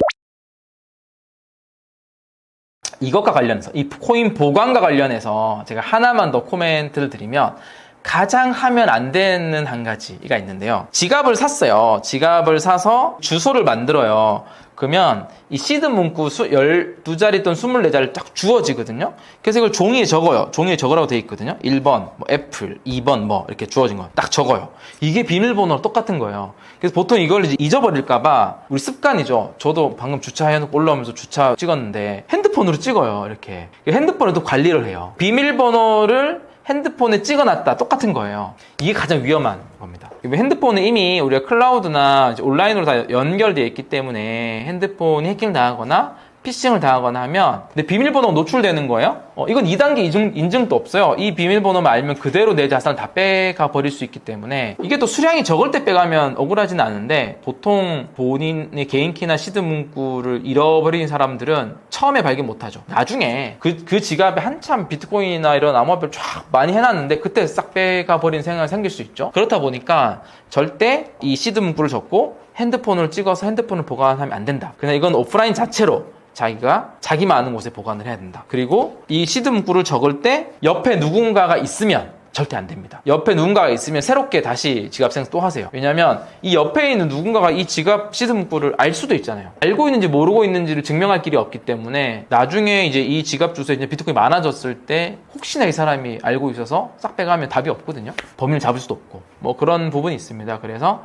이것과 관련해서 이 코인 보관과 관련해서 제가 하나만 더 코멘트를 드리면 가장 하면 안 되는 한 가지가 있는데요. 지갑을 샀어요. 지갑을 사서 주소를 만들어요. 그러면 이 시드 문구 12자리 또는 24자리를 딱 주어지거든요. 그래서 이걸 종이에 적어요. 종이에 적으라고 돼 있거든요. 1번 뭐 애플, 2번 뭐 이렇게 주어진 거 딱 적어요. 이게 비밀번호랑 똑같은 거예요. 그래서 보통 이걸 이제 잊어버릴까봐 우리 습관이죠. 저도 방금 주차해놓고 올라오면서 주차 찍었는데 핸드폰으로 찍어요. 이렇게 핸드폰에 또 관리를 해요. 비밀번호를 핸드폰에 찍어놨다 똑같은 거예요. 이게 가장 위험한 겁니다. 핸드폰은 이미 우리가 클라우드나 이제 온라인으로 다 연결되어 있기 때문에 핸드폰이 해킹 당하거나 피싱을 당하거나 하면 근데 비밀번호가 노출되는 거예요. 이건 2단계 인증도 없어요. 이 비밀번호만 알면 그대로 내 자산을 다 빼가 버릴 수 있기 때문에 이게 또 수량이 적을 때 빼가면 억울하지는 않은데 보통 본인의 개인키나 시드 문구를 잃어버린 사람들은 처음에 발견 못하죠. 나중에 그 지갑에 한참 비트코인이나 이런 암호화폐를 쫙 많이 해놨는데 그때 싹 빼가 버린 생각이 생길 수 있죠. 그렇다 보니까 절대 이 시드 문구를 적고 핸드폰을 찍어서 핸드폰을 보관하면 안 된다. 그냥 이건 오프라인 자체로 자기가 자기만 아는 곳에 보관을 해야 된다. 그리고 이 시드 문구를 적을 때 옆에 누군가가 있으면 절대 안 됩니다. 옆에 누군가가 있으면 새롭게 다시 지갑 생성 또 하세요. 왜냐면 이 옆에 있는 누군가가 이 지갑 시드 문구를 알 수도 있잖아요. 알고 있는지 모르고 있는지를 증명할 길이 없기 때문에 나중에 이제 이 지갑 주소에 이제 비트코인이 많아졌을 때 혹시나 이 사람이 알고 있어서 싹 빼가면 답이 없거든요. 범인을 잡을 수도 없고 뭐 그런 부분이 있습니다. 그래서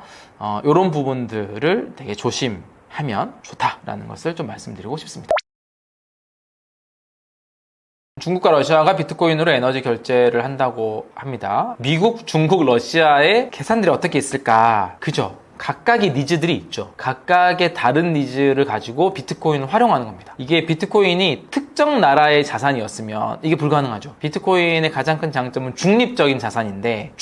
이런 부분들을 되게 조심하면 좋다라는 것을 좀 말씀드리고 싶습니다. 중국과 러시아가 비트코인으로 에너지 결제를 한다고 합니다. 미국, 중국, 러시아의 계산들이 어떻게 있을까? 그죠? 각각의 니즈들이 있죠. 각각의 다른 니즈를 가지고 비트코인을 활용하는 겁니다. 이게 비트코인이 특정 나라의 자산이었으면 이게 불가능하죠. 비트코인의 가장 큰 장점은 중립적인 자산인데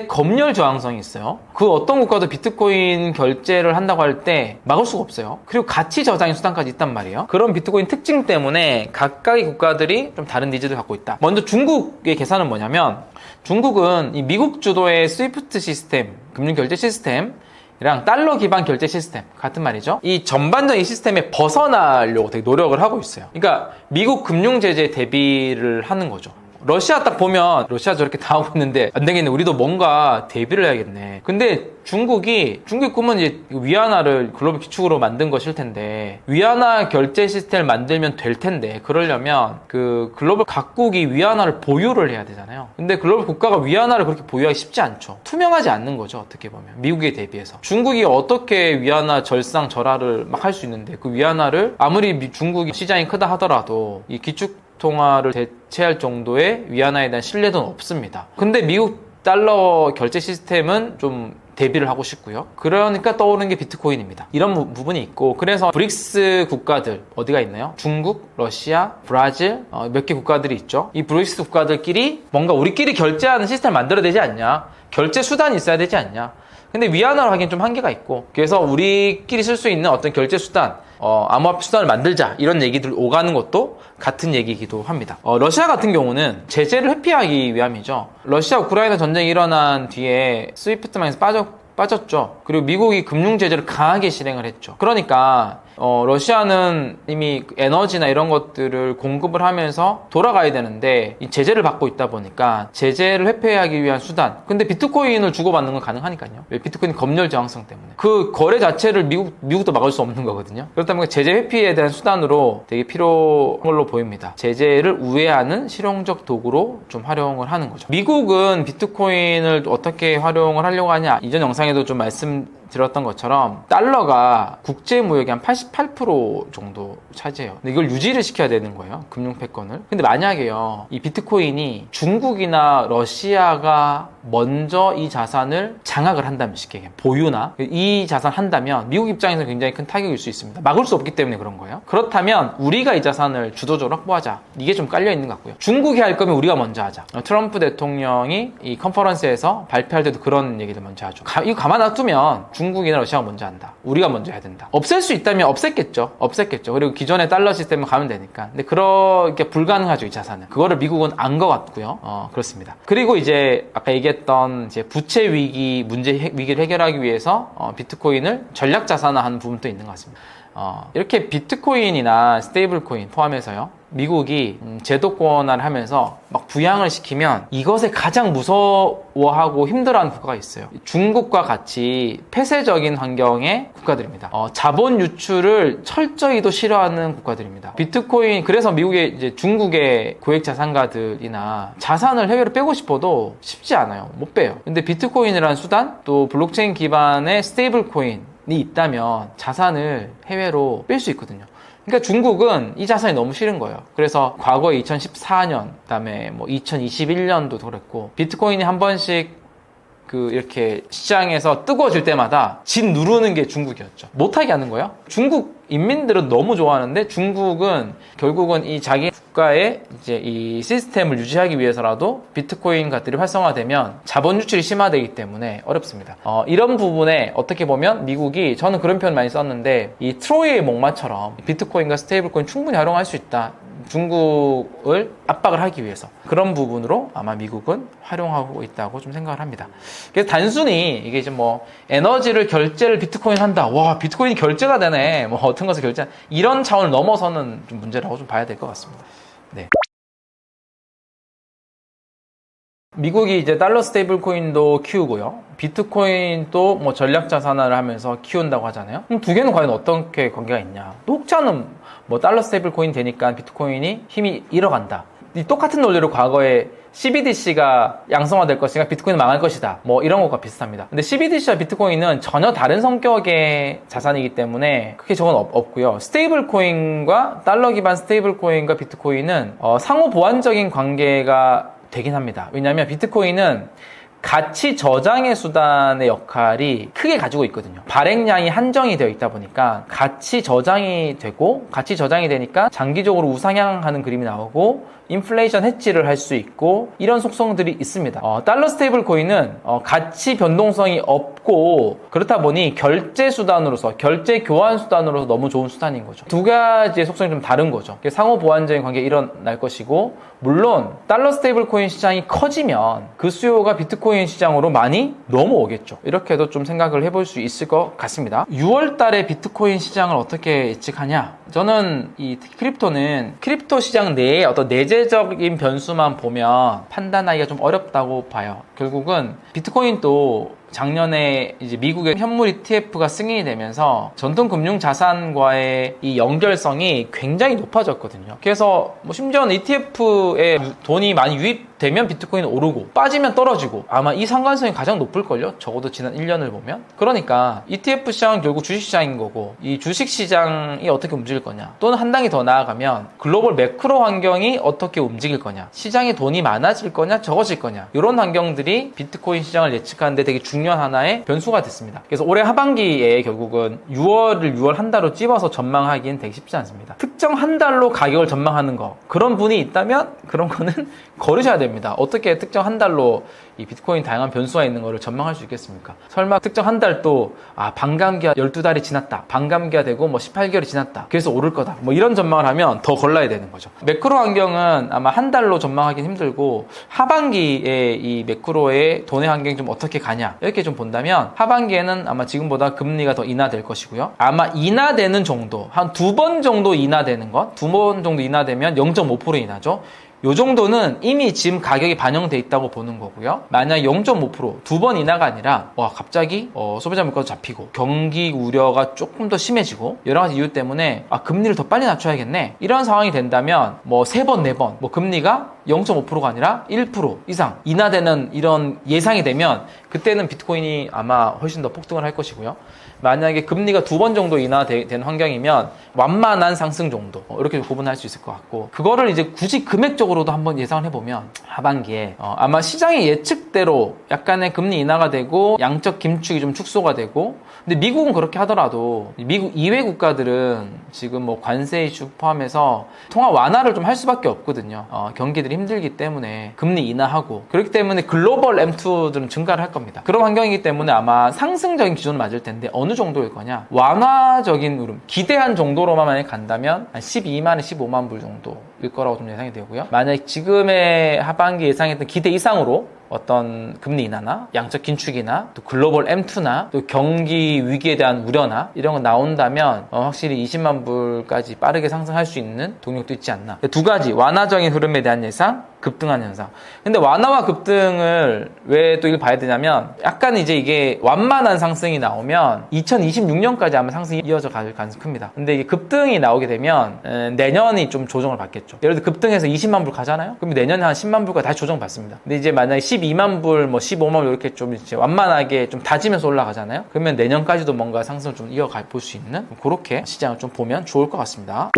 검열 저항성이 있어요. 그 어떤 국가도 비트코인 결제를 한다고 할 때 막을 수가 없어요. 그리고 가치 저장의 수단까지 있단 말이에요. 그런 비트코인 특징 때문에 각각의 국가들이 좀 다른 니즈를 갖고 있다. 먼저 중국의 계산은 뭐냐면, 중국은 이 미국 주도의 스위프트 시스템, 금융 결제 시스템이랑 달러 기반 결제 시스템 같은 말이죠. 이 전반적인 시스템에 벗어나려고 되게 노력을 하고 있어요. 그러니까 미국 금융 제재에 대비를 하는 거죠. 러시아 딱 보면 러시아 저렇게 당하고 있는데 안 되겠네, 우리도 뭔가 대비를 해야겠네. 근데 중국의 꿈은 이제 위안화를 글로벌 기축으로 만든 것일 텐데, 위안화 결제 시스템을 만들면 될 텐데, 그러려면 그 글로벌 각국이 위안화를 보유를 해야 되잖아요. 근데 글로벌 국가가 위안화를 그렇게 보유하기 쉽지 않죠. 투명하지 않는 거죠, 어떻게 보면. 미국에 대비해서 중국이 어떻게 위안화 절상 절하를 막 할 수 있는데, 그 위안화를 아무리 중국이 시장이 크다 하더라도 이 기축 통화를 대체할 정도의 위안화에 대한 신뢰도는 없습니다. 근데 미국 달러 결제 시스템은 좀 대비를 하고 싶고요. 그러니까 떠오르는 게 비트코인입니다. 이런 부분이 있고, 그래서 브릭스 국가들 어디가 있나요? 중국, 러시아, 브라질, 몇 개 국가들이 있죠. 이 브릭스 국가들끼리 뭔가 우리끼리 결제하는 시스템을 만들어야 되지 않냐, 결제 수단이 있어야 되지 않냐. 근데 위안화로 하기엔 좀 한계가 있고, 그래서 우리끼리 쓸 수 있는 어떤 결제 수단, 암호화폐 수단을 만들자, 이런 얘기들 오가는 것도 같은 얘기이기도 합니다. 러시아 같은 경우는 제재를 회피하기 위함이죠. 러시아 우크라이나 전쟁이 일어난 뒤에 스위프트망에서 빠졌죠. 그리고 미국이 금융 제재를 강하게 실행을 했죠. 그러니까 러시아는 이미 에너지나 이런 것들을 공급을 하면서 돌아가야 되는데 이 제재를 받고 있다 보니까 제재를 회피하기 위한 수단. 근데 비트코인을 주고받는 건 가능하니까요. 왜? 비트코인 검열 저항성 때문에. 그 거래 자체를 미국도 막을 수 없는 거거든요. 그렇다 보니까 제재 회피에 대한 수단으로 되게 필요한 걸로 보입니다. 제재를 우회하는 실용적 도구로 좀 활용을 하는 거죠. 미국은 비트코인을 어떻게 활용을 하려고 하냐, 이전 영상에도 좀 말씀드렸던 것처럼 달러가 국제 무역의 한 88% 정도 차지해요. 근데 이걸 유지를 시켜야 되는 거예요, 금융 패권을. 근데 만약에요, 이 비트코인이 중국이나 러시아가 먼저 이 자산을 장악을 한다면, 쉽게 얘기하면 보유나 이 자산 한다면 미국 입장에서 굉장히 큰 타격일 수 있습니다. 막을 수 없기 때문에 그런 거예요. 그렇다면 우리가 이 자산을 주도적으로 확보하자, 이게 좀 깔려 있는 것 같고요. 중국이 할 거면 우리가 먼저 하자. 트럼프 대통령이 이 컨퍼런스에서 발표할 때도 그런 얘기를 먼저 하죠. 이거 가만 놔두면 중국이나 러시아가 먼저 한다, 우리가 먼저 해야 된다. 없앨 수 있다면 없앴겠죠. 그리고 기존의 달러 시스템을 가면 되니까. 근데 그렇게 불가능하죠, 이 자산은. 그거를 미국은 안 것 같고요. 그렇습니다. 그리고 이제 아까 얘기했던 이제 부채 위기 위기를 해결하기 위해서 비트코인을 전략 자산화하는 부분도 있는 것 같습니다. 이렇게 비트코인이나 스테이블 코인 포함해서요, 미국이 제도권화를 하면서 막 부양을 시키면 이것에 가장 무서워하고 힘들어하는 국가가 있어요. 중국과 같이 폐쇄적인 환경의 국가들입니다. 자본 유출을 철저히도 싫어하는 국가들입니다. 비트코인, 그래서 미국의 이제 중국의 고액 자산가들이나 자산을 해외로 빼고 싶어도 쉽지 않아요. 못 빼요. 근데 비트코인이라는 수단, 또 블록체인 기반의 스테이블 코인이 있다면 자산을 해외로 뺄 수 있거든요. 그러니까 중국은 이 자산이 너무 싫은 거예요. 그래서 과거에 2014년, 그다음에 뭐 2021년도 그랬고, 비트코인이 한 번씩 이렇게 시장에서 뜨거워질 때마다 진 누르는 게 중국이었죠. 못하게 하는 거예요. 중국 인민들은 너무 좋아하는데 중국은 결국은 이 자기 국가의 이제 이 시스템을 유지하기 위해서라도 비트코인 같들이 활성화되면 자본 유출이 심화되기 때문에 어렵습니다. 이런 부분에 어떻게 보면 미국이, 저는 그런 표현 많이 썼는데, 이 트로이의 목마처럼 비트코인과 스테이블코인 충분히 활용할 수 있다. 중국을 압박을 하기 위해서 그런 부분으로 아마 미국은 활용하고 있다고 좀 생각을 합니다. 그래서 단순히 이게 이제 뭐 에너지를 결제를 비트코인 한다, 와 비트코인이 결제가 되네, 뭐 어떤 것을 결제, 이런 차원을 넘어서는 좀 문제라고 좀 봐야 될 것 같습니다. 네. 미국이 이제 달러 스테이블 코인도 키우고요, 비트코인도 뭐 전략 자산화를 하면서 키운다고 하잖아요. 그럼 두 개는 과연 어떻게 관계가 있냐? 또 혹자는 뭐 달러 스테이블 코인 되니까 비트코인이 힘이 잃어간다, 이 똑같은 논리로 과거에 CBDC가 양성화될 것이니까 비트코인은 망할 것이다, 뭐 이런 것과 비슷합니다. 근데 CBDC와 비트코인은 전혀 다른 성격의 자산이기 때문에 크게 저건 없고요. 스테이블 코인과 달러 기반 스테이블 코인과 비트코인은 상호 보완적인 관계가 되긴 합니다. 왜냐하면 비트코인은 가치 저장의 수단의 역할이 크게 가지고 있거든요. 발행량이 한정이 되어 있다 보니까 가치 저장이 되고, 가치 저장이 되니까 장기적으로 우상향하는 그림이 나오고 인플레이션 해지를 할 수 있고, 이런 속성들이 있습니다. 달러 스테이블 코인은 가치 변동성이 없고, 그렇다 보니 결제 수단으로서, 결제 교환 수단으로서 너무 좋은 수단인 거죠. 두 가지의 속성이 좀 다른 거죠. 상호 보완적인 관계가 일어날 것이고, 물론 달러 스테이블 코인 시장이 커지면 그 수요가 비트코인 시장으로 많이 넘어오겠죠. 이렇게도 좀 생각을 해볼 수 있을 것 같습니다. 6월 달에 비트코인 시장을 어떻게 예측하냐? 저는 이 크립토는 크립토 시장 내에 어떤 내재적인 변수만 보면 판단하기가 좀 어렵다고 봐요. 결국은 비트코인도 작년에 이제 미국의 현물 ETF가 승인이 되면서 전통 금융 자산과의 이 연결성이 굉장히 높아졌거든요. 그래서 뭐 심지어는 ETF에 돈이 많이 유입되면 비트코인은 오르고 빠지면 떨어지고, 아마 이 상관성이 가장 높을걸요? 적어도 지난 1년을 보면. 그러니까 ETF 시장은 결국 주식시장인 거고, 이 주식시장이 어떻게 움직일 거냐, 또는 한 단계 더 나아가면 글로벌 매크로 환경이 어떻게 움직일 거냐, 시장에 돈이 많아질 거냐 적어질 거냐, 이런 환경들이 비트코인 시장을 예측하는데 되게 중요한 하나의 변수가 됐습니다. 그래서 올해 하반기에 결국은 6월 한 달로 찝어서 전망하기엔 되게 쉽지 않습니다. 특정 한 달로 가격을 전망하는 거, 그런 분이 있다면 그런 거는 거르셔야 됩니다. 어떻게 특정 한 달로 이 비트코인 다양한 변수가 있는 거를 전망할 수 있겠습니까? 설마 특정 한 달 또 반감기가 12달이 지났다, 반감기가 되고 뭐 18개월이 지났다, 그래서 오를 거다, 뭐 이런 전망을 하면 더 걸러야 되는 거죠. 매크로 환경은 아마 한 달로 전망하기는 힘들고, 하반기에 이 매크로의 돈의 환경이 좀 어떻게 가냐, 이렇게 좀 본다면 하반기에는 아마 지금보다 금리가 더 인하될 것이고요. 아마 인하되는 정도, 한 2번 정도 인하되는 것, 2번 정도 인하되면 0.5% 인하죠. 요 정도는 이미 지금 가격이 반영돼 있다고 보는 거고요. 만약 0.5%, 2번 인하가 아니라 갑자기 소비자 물가도 잡히고 경기 우려가 조금 더 심해지고 여러 가지 이유 때문에 금리를 더 빨리 낮춰야겠네, 이런 상황이 된다면 뭐 3번, 4번 금리가 0.5%가 아니라 1% 이상 인하되는 이런 예상이 되면, 그때는 비트코인이 아마 훨씬 더 폭등을 할 것이고요. 만약에 금리가 2번 정도 인하된 환경이면 완만한 상승 정도, 이렇게 구분할 수 있을 것 같고, 그거를 이제 굳이 금액적으로도 한번 예상을 해보면 하반기에 아마 시장의 예측대로 약간의 금리 인하가 되고 양적 긴축이 좀 축소가 되고, 근데 미국은 그렇게 하더라도 미국 이외 국가들은 지금 뭐 관세 이슈 포함해서 통화 완화를 좀 할 수밖에 없거든요. 경기들이 힘들기 때문에 금리 인하하고, 그렇기 때문에 글로벌 M2들은 증가를 할 겁니다. 그런 환경이기 때문에 아마 상승적인 기준은 맞을 텐데 어느 정도일 거냐, 완화적인 흐름, 기대한 정도로만 만약에 간다면 한 12만, 15만 불 정도일 거라고 좀 예상이 되고요. 만약 지금의 하반기 예상했던 기대 이상으로 어떤 금리 인하나 양적 긴축이나 또 글로벌 M2나 또 경기 위기에 대한 우려나 이런 거 나온다면 확실히 20만 불까지 빠르게 상승할 수 있는 동력도 있지 않나. 두 가지, 완화적인 흐름에 대한 예상, 급등하는 현상. 근데 완화와 급등을 왜 또 이걸 봐야 되냐면, 약간 이제 이게 완만한 상승이 나오면 2026년까지 아마 상승이 이어져 갈 가능성이 큽니다. 근데 이게 급등이 나오게 되면 내년이 좀 조정을 받겠죠. 예를 들어 급등해서 20만 불 가잖아요? 그럼 내년에 한 10만 불까지 다시 조정 받습니다. 근데 이제 만약에 12만 불, 뭐 15만 불 이렇게 좀 이제 완만하게 좀 다지면서 올라가잖아요? 그러면 내년까지도 뭔가 상승을 좀 이어가 볼 수 있는, 그렇게 시장을 좀 보면 좋을 것 같습니다.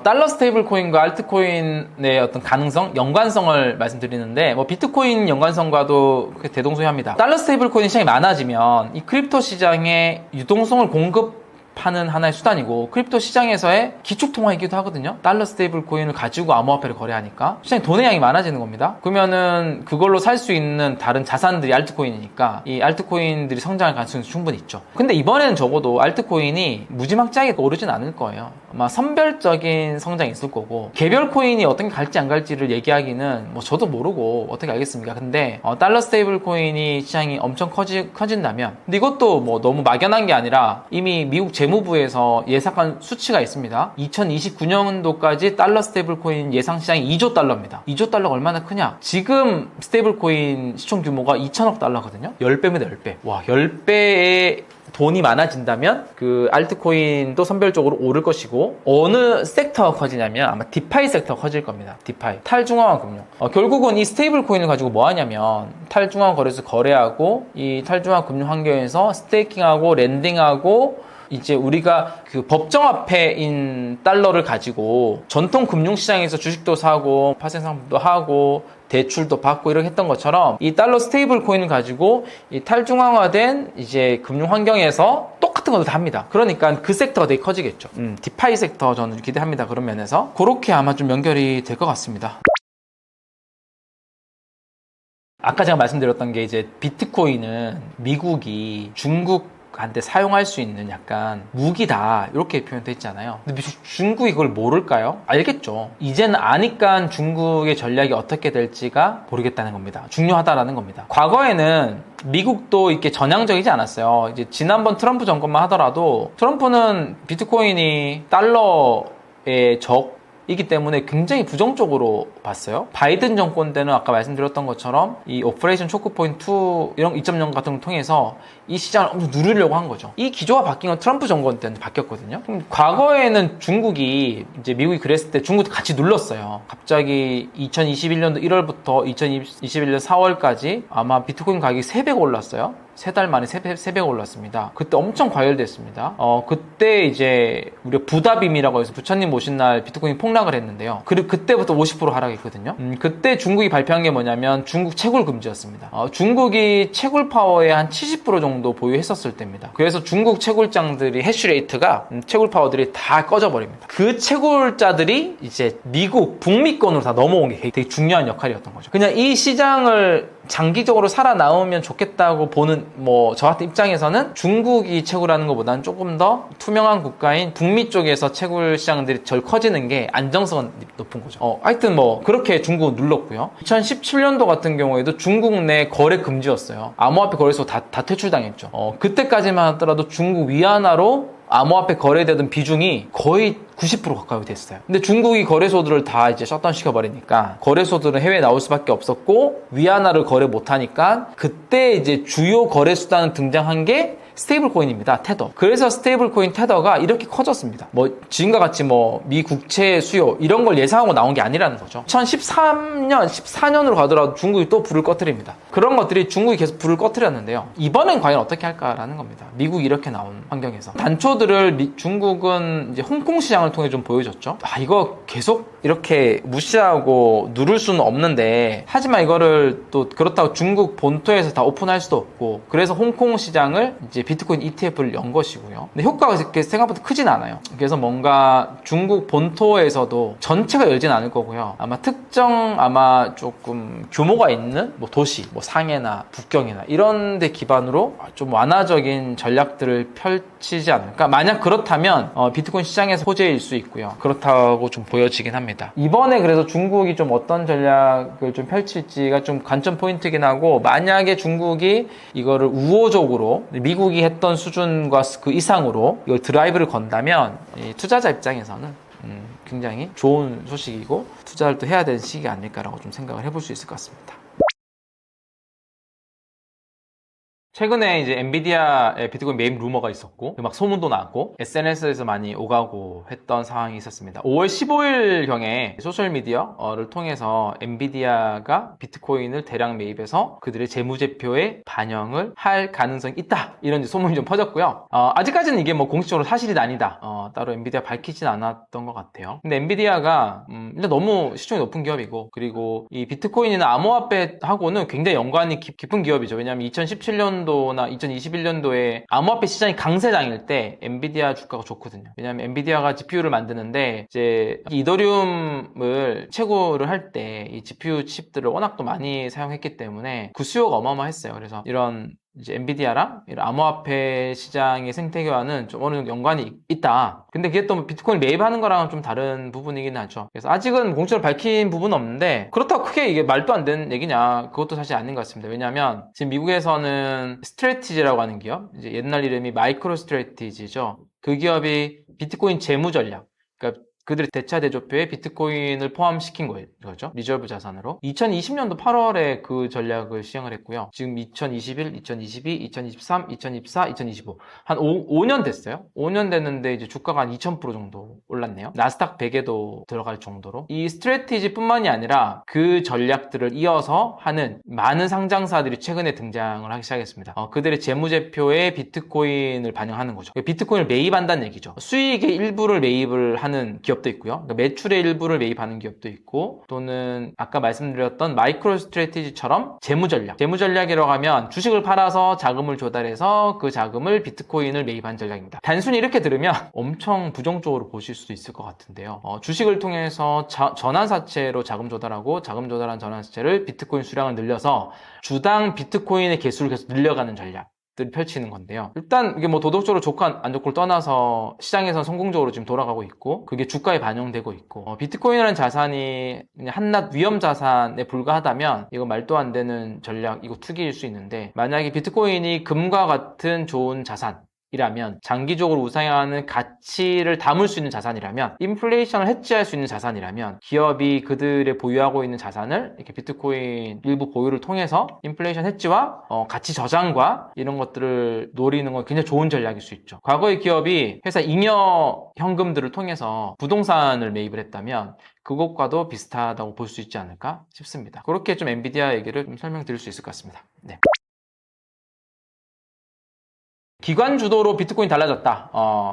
달러 스테이블 코인과 알트코인의 어떤 가능성, 연관성을 말씀드리는데, 뭐 비트코인 연관성과도 그렇게 대동소이합니다. 달러 스테이블 코인 시장이 많아지면 이 크립토 시장에 유동성을 공급하는 하나의 수단이고, 크립토 시장에서의 기축통화이기도 하거든요. 달러 스테이블 코인을 가지고 암호화폐를 거래하니까 시장에 돈의 양이 많아지는 겁니다. 그러면은 그걸로 살 수 있는 다른 자산들이 알트코인이니까 이 알트코인들이 성장할 가능성이 충분히 있죠. 근데 이번에는 적어도 알트코인이 무지막지하게 오르진 않을 거예요. 아마 선별적인 성장이 있을 거고, 개별 코인이 어떻게 갈지 안 갈지를 얘기하기는 뭐 저도 모르고 어떻게 알겠습니까? 근데 달러 스테이블 코인이 시장이 엄청 커진다면, 근데 이것도 뭐 너무 막연한 게 아니라 이미 미국 재무부에서 예상한 수치가 있습니다. 2029년도까지 달러 스테이블 코인 예상 시장이 2조 달러입니다. 2조 달러가 얼마나 크냐? 지금 스테이블 코인 시총 규모가 2천억 달러거든요. 10배입니다, 10배. 와, 10배의 돈이 많아진다면 그 알트코인도 선별적으로 오를 것이고, 어느 섹터가 커지냐면 아마 디파이 섹터가 커질 겁니다. 디파이, 탈중앙화 금융. 결국은 이 스테이블 코인을 가지고 뭐 하냐면 탈중앙화 거래소 거래하고, 이 탈중앙화 금융 환경에서 스테이킹하고 렌딩하고, 이제 우리가 그 법정화폐인 달러를 가지고 전통 금융시장에서 주식도 사고 파생상품도 하고 대출도 받고 이렇게 했던 것처럼 이 달러 스테이블 코인을 가지고 이 탈중앙화된 이제 금융 환경에서 똑같은 것도 다 합니다. 그러니까 그 섹터가 되게 커지겠죠. 디파이 섹터 저는 기대합니다. 그런 면에서 그렇게 아마 좀 연결이 될 것 같습니다. 아까 제가 말씀드렸던 게 이제 비트코인은 미국이 중국한테 사용할 수 있는 약간 무기다 이렇게 표현되어 있잖아요. 근데 중국이 그걸 모를까요? 알겠죠. 이제는 아니까 중국의 전략이 어떻게 될지가 모르겠다는 겁니다. 중요하다라는 겁니다. 과거에는 미국도 이렇게 전향적이지 않았어요. 이제 지난번 트럼프 정권만 하더라도 트럼프는 비트코인이 달러의 이기 때문에 굉장히 부정적으로 봤어요. 바이든 정권 때는 아까 말씀드렸던 것처럼 이 오퍼레이션 초크포인트 2 이런 2.0 같은 걸 통해서 이 시장을 엄청 누르려고 한 거죠. 이 기조가 바뀐 건 트럼프 정권 때는 바뀌었거든요. 그럼 과거에는 중국이 이제 미국이 그랬을 때 중국도 같이 눌렀어요. 갑자기 2021년도 1월부터 2021년 4월까지 아마 비트코인 가격이 3배가 올랐어요. 3달 만에 3배가 올랐습니다. 그때 엄청 과열됐습니다. 그때 이제 우리가 부다빔이라고 해서 부처님 오신 날 비트코인이 폭락을 했는데요. 그리고 그때부터 50% 하락했거든요. 그때 중국이 발표한 게 뭐냐면 중국 채굴 금지였습니다. 중국이 채굴 파워의 한 70% 정도 보유했었을 때입니다. 그래서 중국 채굴장들이 해시레이트가 채굴 파워들이 다 꺼져버립니다. 그 채굴자들이 이제 미국, 북미권으로 다 넘어온 게 되게 중요한 역할이었던 거죠. 그냥 이 시장을 장기적으로 살아남으면 좋겠다고 보는 저 같은 입장에서는 중국이 채굴하는 것보다는 조금 더 투명한 국가인 북미 쪽에서 채굴 시장들이 덜 커지는 게 안정성은 높은 거죠. 하여튼 그렇게 중국은 눌렀고요. 2017년도 같은 경우에도 중국 내 거래 금지였어요. 암호화폐 거래소 다 퇴출당했죠. 그때까지만 하더라도 중국 위안화로 암호화폐 거래되던 비중이 거의 90% 가까이 됐어요. 근데 중국이 거래소들을 다 이제 셧다운 시켜버리니까 거래소들은 해외에 나올 수밖에 없었고 위안화를 거래 못하니까 그때 이제 주요 거래 수단을 등장한 게 스테이블 코인입니다. 테더. 그래서 스테이블 코인 테더가 이렇게 커졌습니다. 지금과 같이 미 국채 수요 이런 걸 예상하고 나온 게 아니라는 거죠. 2013년, 14년으로 가더라도 중국이 또 불을 꺼뜨립니다. 그런 것들이 중국이 계속 불을 꺼뜨렸는데요. 이번엔 과연 어떻게 할까라는 겁니다. 미국이 이렇게 나온 환경에서. 단초들을 중국은 이제 홍콩 시장을 통해 좀 보여줬죠. 이거 계속 이렇게 무시하고 누를 수는 없는데 하지만 이거를 또 그렇다고 중국 본토에서 다 오픈할 수도 없고 그래서 홍콩 시장을 이제 비트코인 ETF를 연 것이고요. 근데 효과가 그렇게 생각보다 크진 않아요. 그래서 뭔가 중국 본토에서도 전체가 열진 않을 거고요. 아마 특정 조금 규모가 있는 도시, 상해나 북경이나 이런 데 기반으로 좀 완화적인 전략들을 펼치지 않을까? 만약 그렇다면 비트코인 시장에서 호재일 수 있고요. 그렇다고 좀 보여지긴 합니다. 이번에 그래서 중국이 좀 어떤 전략을 좀 펼칠지가 좀 관전 포인트긴 하고 만약에 중국이 이거를 우호적으로 미국이 했던 수준과 그 이상으로 이걸 드라이브를 건다면 이 투자자 입장에서는 굉장히 좋은 소식이고 투자를 또 해야 되는 시기가 아닐까라고 좀 생각을 해볼 수 있을 것 같습니다. 최근에 이제 엔비디아의 비트코인 매입 루머가 있었고 막 소문도 났고 SNS에서 많이 오가고 했던 상황이 있었습니다. 5월 15일경에 소셜미디어를 통해서 엔비디아가 비트코인을 대량 매입해서 그들의 재무제표에 반영을 할 가능성이 있다 이런 소문이 좀 퍼졌고요. 아직까지는 이게 공식적으로 사실이 아니다 따로 엔비디아 밝히진 않았던 것 같아요. 근데 엔비디아가 일단 너무 시총이 높은 기업이고 그리고 이 비트코인이나 암호화폐하고는 굉장히 연관이 깊은 기업이죠. 왜냐하면 2017년도나 2021년도에 암호화폐 시장이 강세장일 때 엔비디아 주가가 좋거든요. 왜냐하면 엔비디아가 GPU를 만드는데 이제 이더리움을 채굴을 할 때 이 GPU 칩들을 워낙 또 많이 사용했기 때문에 그 수요가 어마어마했어요. 그래서 이런 이제 엔비디아랑 이런 암호화폐 시장의 생태계와는 좀 어느 정도 연관이 있다. 근데 그게 또 비트코인 매입하는 거랑은 좀 다른 부분이긴 하죠. 그래서 아직은 공식적으로 밝힌 부분은 없는데 그렇다고 크게 이게 말도 안 되는 얘기냐 그것도 사실 아닌 것 같습니다. 왜냐하면 지금 미국에서는 스트래티지라고 하는 기업, 이제 옛날 이름이 마이크로 스트래티지죠. 그 기업이 비트코인 재무 전략, 그러니까 그들의 대차 대조표에 비트코인을 포함시킨 거죠. 리저브 자산으로. 2020년도 8월에 그 전략을 시행을 했고요. 지금 2021, 2022, 2023, 2024, 2025. 한 5년 됐어요. 5년 됐는데 이제 주가가 한 2000% 정도 올랐네요. 나스닥 100에도 들어갈 정도로. 이 스트래티지 뿐만이 아니라 그 전략들을 이어서 하는 많은 상장사들이 최근에 등장을 하기 시작했습니다. 그들의 재무제표에 비트코인을 반영하는 거죠. 비트코인을 매입한다는 얘기죠. 수익의 일부를 매입을 하는 기업 기업도 있고요. 그러니까 매출의 일부를 매입하는 기업도 있고, 또는 아까 말씀드렸던 마이크로 스트래티지처럼 재무 전략이라고 하면 주식을 팔아서 자금을 조달해서 그 자금을 비트코인을 매입한 전략입니다. 단순히 이렇게 들으면 엄청 부정적으로 보실 수도 있을 것 같은데요. 주식을 통해서 전환사채로 자금 조달하고 자금 조달한 전환사채를 비트코인 수량을 늘려서 주당 비트코인의 개수를 계속 늘려가는 전략 들 펼치는 건데요. 일단 이게 뭐 도덕적으로 좋고 안 좋고를 떠나서 시장에서 성공적으로 지금 돌아가고 있고, 그게 주가에 반영되고 있고, 비트코인이라는 자산이 그냥 한낱 위험 자산에 불과하다면 이거 말도 안 되는 전략, 이거 투기일 수 있는데, 만약에 비트코인이 금과 같은 좋은 자산 이라면, 장기적으로 우상향하는 가치를 담을 수 있는 자산이라면, 인플레이션을 해지할 수 있는 자산이라면, 기업이 그들의 보유하고 있는 자산을 이렇게 비트코인 일부 보유를 통해서 인플레이션 해지와 가치 저장과 이런 것들을 노리는 건 굉장히 좋은 전략일 수 있죠. 과거의 기업이 회사 잉여 현금들을 통해서 부동산을 매입을 했다면 그것과도 비슷하다고 볼 수 있지 않을까 싶습니다. 그렇게 좀 엔비디아 얘기를 좀 설명드릴 수 있을 것 같습니다. 네. 기관 주도로 비트코인 달라졌다.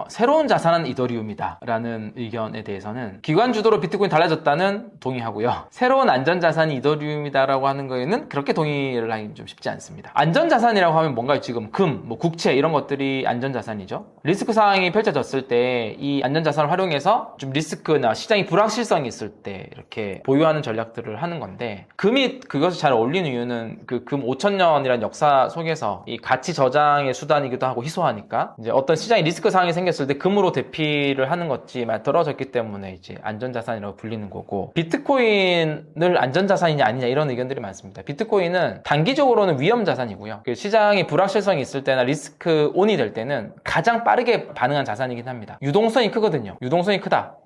새로운 자산은 이더리움이다 라는 의견에 대해서는, 기관 주도로 비트코인 달라졌다는 동의하고요. 새로운 안전자산이 이더리움이다 라고 하는 거에는 그렇게 동의를 하기 좀 쉽지 않습니다. 안전자산이라고 하면 뭔가요? 지금 금, 국채 이런 것들이 안전자산이죠. 리스크 상황이 펼쳐졌을 때 이 안전자산을 활용해서 좀 리스크나 시장이 불확실성이 있을 때 이렇게 보유하는 전략들을 하는 건데, 금이 그것을 잘 어울리는 이유는 그 금 5,000년이라는 역사 속에서 이 가치 저장의 수단이기도 하고 희소하니까, 이제 어떤 시장에 리스크 상황이 생겼을 때 금으로 대피를 하는 것이 많이 떨어졌기 때문에 이제 안전자산이라고 불리는 거고, 비트코인을 안전자산이냐 아니냐 이런 의견들이 많습니다. 비트코인은 단기적으로는 위험자산이고요. 시장에 불확실성이 있을 때나 리스크 온이 될 때는 가장 빠르게 반응한 자산이긴 합니다. 유동성이 크거든요. 유동성이 크다.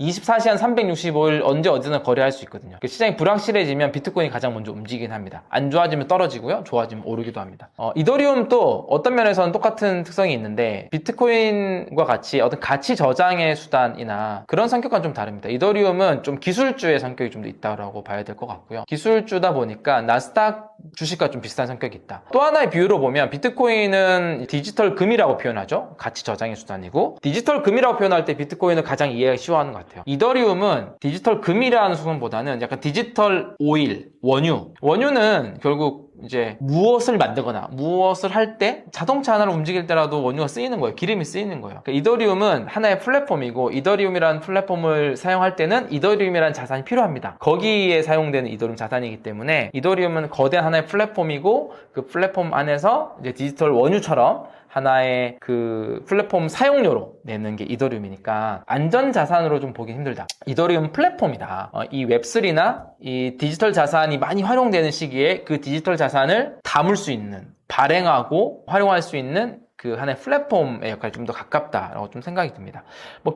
24시간 365일 언제 어디나 거래할 수 있거든요. 시장이 불확실해지면 비트코인이 가장 먼저 움직이긴 합니다. 안 좋아지면 떨어지고요. 좋아지면 오르기도 합니다. 이더리움도 어떤 면에서는 똑같은 특성이 있는데, 비트코인과 같이 어떤 가치 저장의 수단이나 그런 성격과는 좀 다릅니다. 이더리움은 좀 기술주의 성격이 좀 더 있다고 봐야 될 것 같고요. 기술주다 보니까 나스닥 주식과 좀 비슷한 성격이 있다. 또 하나의 비유로 보면, 비트코인은 디지털 금이라고 표현하죠. 가치 저장의 수단이고, 디지털 금이라고 표현할 때 비트코인을 가장 이해하기 쉬워하는 것 같아요. 이더리움은 디지털 금이라는 수준보다는 약간 디지털 오일, 원유는 결국 이제 무엇을 만들거나 무엇을 할 때, 자동차 하나를 움직일 때라도 원유가 쓰이는 거예요. 기름이 쓰이는 거예요. 그러니까 이더리움은 하나의 플랫폼이고, 이더리움이라는 플랫폼을 사용할 때는 이더리움이라는 자산이 필요합니다. 거기에 사용되는 이더리움 자산이기 때문에 이더리움은 거대한 하나의 플랫폼이고, 그 플랫폼 안에서 이제 디지털 원유처럼 하나의 그 플랫폼 사용료로 내는 게 이더리움이니까 안전자산으로 좀 보기 힘들다. 이더리움 플랫폼이다. 이 웹3나 이 디지털 자산이 많이 활용되는 시기에 그 디지털 자산을 담을 수 있는, 발행하고 활용할 수 있는 그 하나의 플랫폼의 역할이 좀 더 가깝다라고 좀 생각이 듭니다.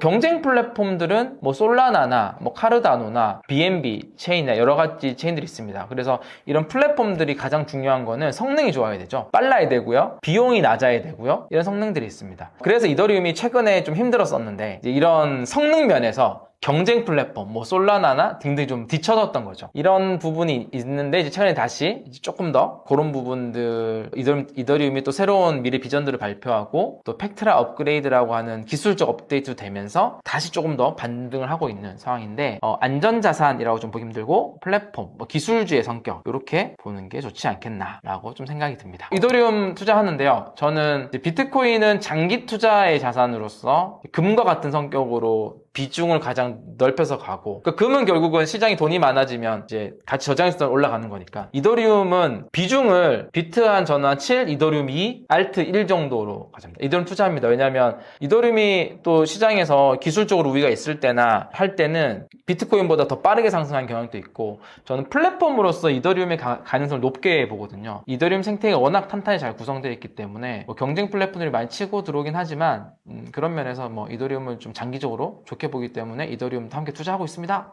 경쟁 플랫폼들은 솔라나나 카르다노나 BNB 체인이나 여러 가지 체인들이 있습니다. 그래서 이런 플랫폼들이 가장 중요한 거는 성능이 좋아야 되죠. 빨라야 되고요. 비용이 낮아야 되고요. 이런 성능들이 있습니다. 그래서 이더리움이 최근에 좀 힘들었었는데, 이런 성능 면에서 경쟁 플랫폼, 솔라나나 등등이 좀 뒤쳐졌던 거죠. 이런 부분이 있는데, 이제 최근에 다시 조금 더 그런 부분들, 이더리움이 또 새로운 미래 비전들을 발표하고, 또 팩트라 업그레이드라고 하는 기술적 업데이트 되면서 다시 조금 더 반등을 하고 있는 상황인데, 안전자산이라고 좀 보기 힘들고, 플랫폼, 기술주의 성격, 이렇게 보는 게 좋지 않겠나라고 좀 생각이 듭니다. 이더리움 투자하는데요. 저는 비트코인은 장기 투자의 자산으로서 금과 같은 성격으로 비중을 가장 넓혀서 가고, 금은 결국은 시장이 돈이 많아지면 이제 가치 저장의 수단 올라가는 거니까, 이더리움은 비중을 비트 한 저는 한 7, 이더리움 2, 알트 1 정도로 가집니다. 이더리움 투자합니다. 왜냐하면 이더리움이 또 시장에서 기술적으로 우위가 있을 때나 할 때는 비트코인보다 더 빠르게 상승한 경향도 있고, 저는 플랫폼으로서 이더리움의 가능성을 높게 보거든요. 이더리움 생태계가 워낙 탄탄히 잘 구성되어 있기 때문에 경쟁 플랫폼들이 많이 치고 들어오긴 하지만, 그런 면에서 이더리움을 좀 장기적으로 좋게 보기 때문에 이더리움도 함께 투자하고 있습니다.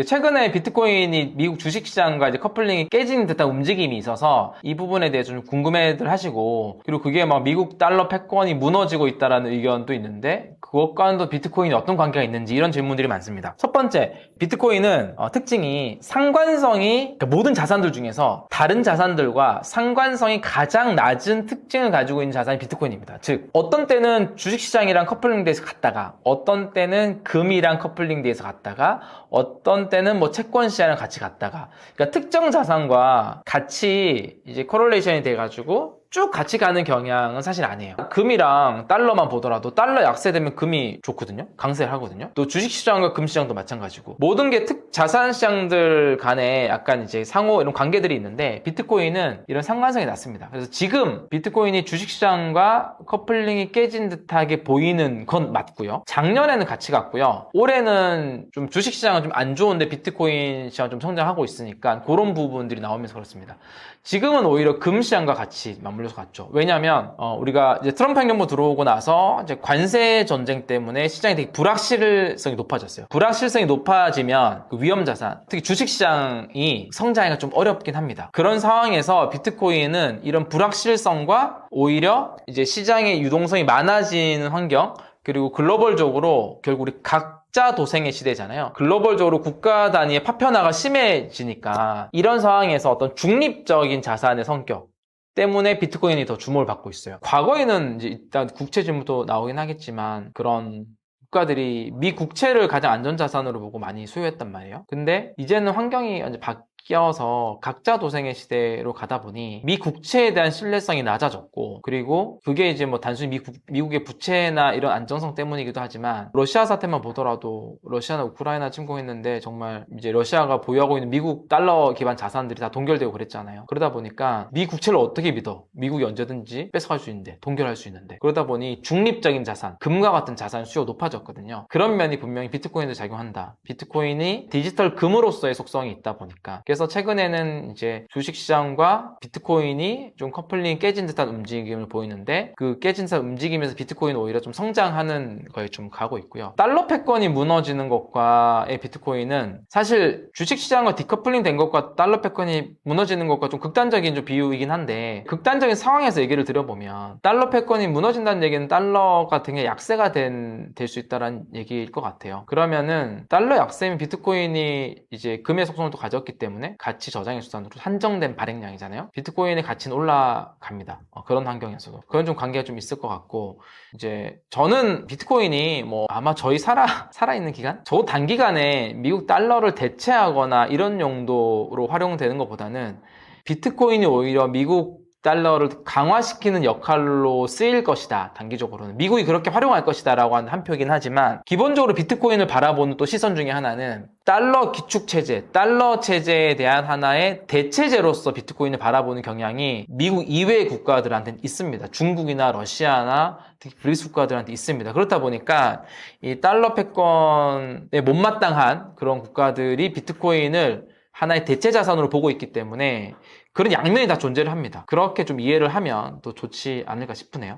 최근에 비트코인이 미국 주식시장과 이제 커플링이 깨지는 듯한 움직임이 있어서 이 부분에 대해서 좀 궁금해들 하시고, 그리고 그게 막 미국 달러 패권이 무너지고 있다라는 의견도 있는데 그것과도 비트코인이 어떤 관계가 있는지 이런 질문들이 많습니다. 첫 번째, 비트코인은 특징이 상관성이, 그러니까 모든 자산들 중에서 다른 자산들과 상관성이 가장 낮은 특징을 가지고 있는 자산이 비트코인입니다. 즉 어떤 때는 주식시장이랑 커플링돼서 갔다가, 어떤 때는 금이랑 커플링돼서 갔다가, 어떤 때는 뭐 채권 시장을 같이 갔다가, 그러니까 특정 자산과 같이 이제 코렐레이션이 돼가지고 쭉 같이 가는 경향은 사실 아니에요. 금이랑 달러만 보더라도 달러 약세되면 금이 좋거든요. 강세를 하거든요. 또 주식시장과 금시장도 마찬가지고, 모든 게 자산시장들 간에 약간 이제 상호 이런 관계들이 있는데 비트코인은 이런 상관성이 낮습니다. 그래서 지금 비트코인이 주식시장과 커플링이 깨진 듯하게 보이는 건 맞고요. 작년에는 같이 갔고요. 올해는 좀 주식시장은 좀 안 좋은데 비트코인 시장 좀 성장하고 있으니까 그런 부분들이 나오면서 그렇습니다. 지금은 오히려 금시장과 같이 맞물려서 갔죠. 왜냐하면 우리가 이제 트럼프 행정부 들어오고 나서 이제 관세 전쟁 때문에 시장이 되게 불확실성이 높아졌어요. 불확실성이 높아지면 그 위험 자산, 특히 주식시장이 성장하기가 좀 어렵긴 합니다. 그런 상황에서 비트코인은 이런 불확실성과 오히려 이제 시장의 유동성이 많아지는 환경, 그리고 글로벌적으로 결국 우리 각자 도생의 시대잖아요. 글로벌적으로 국가 단위의 파편화가 심해지니까 이런 상황에서 어떤 중립적인 자산의 성격 때문에 비트코인이 더 주목을 받고 있어요. 과거에는 이제 일단 국채 질문도 나오긴 하겠지만 그런 국가들이 미 국채를 가장 안전자산으로 보고 많이 수요했단 말이에요. 근데 이제는 환경이 이제 바뀌어서 각자 도생의 시대로 가다 보니 미 국채에 대한 신뢰성이 낮아졌고, 그리고 그게 이제 뭐 단순히 미국의 부채나 이런 안정성 때문이기도 하지만, 러시아 사태만 보더라도 러시아나 우크라이나 침공했는데 정말 이제 러시아가 보유하고 있는 미국 달러 기반 자산들이 다 동결되고 그랬잖아요. 그러다 보니까 미 국채를 어떻게 믿어? 미국이 언제든지 뺏어갈 수 있는데, 동결할 수 있는데. 그러다 보니 중립적인 자산, 금과 같은 자산 수요가 높아졌거든요. 그런 면이 분명히 비트코인도 작용한다. 비트코인이 디지털 금으로서의 속성이 있다 보니까. 그래서 최근에는 이제 주식시장과 비트코인이 좀 커플링이 깨진 듯한 움직임을 보이는데, 그 깨진 듯한 움직임에서 비트코인은 오히려 좀 성장하는 거에 좀 가고 있고요. 달러 패권이 무너지는 것과의 비트코인은 사실 주식시장과 디커플링 된 것과 달러 패권이 무너지는 것과 좀 극단적인 좀 비유이긴 한데, 극단적인 상황에서 얘기를 드려보면 달러 패권이 무너진다는 얘기는 달러가 되게 약세가 될 수 있다는 얘기일 것 같아요. 그러면은 달러 약세면 비트코인이 이제 금의 속성을 또 가졌기 때문에 가치 저장의 수단으로 한정된 발행량이잖아요. 비트코인의 가치는 올라갑니다. 그런 환경에서도 그런 좀 관계가 좀 있을 것 같고, 이제 저는 비트코인이 뭐 아마 저희 살아있는 기간, 저 단기간에 미국 달러를 대체하거나 이런 용도로 활용되는 것보다는 비트코인이 오히려 미국 달러를 강화시키는 역할로 쓰일 것이다. 단기적으로는 미국이 그렇게 활용할 것이다 라고 하는 한 표이긴 하지만, 기본적으로 비트코인을 바라보는 또 시선 중에 하나는 달러 기축체제, 달러 체제에 대한 하나의 대체제로서 비트코인을 바라보는 경향이 미국 이외의 국가들한테는 있습니다. 중국이나 러시아나 특히 브릭스 국가들한테 있습니다. 그렇다 보니까 이 달러 패권에 못마땅한 그런 국가들이 비트코인을 하나의 대체 자산으로 보고 있기 때문에 그런 양면이 다 존재를 합니다. 그렇게 좀 이해를 하면 또 좋지 않을까 싶으네요.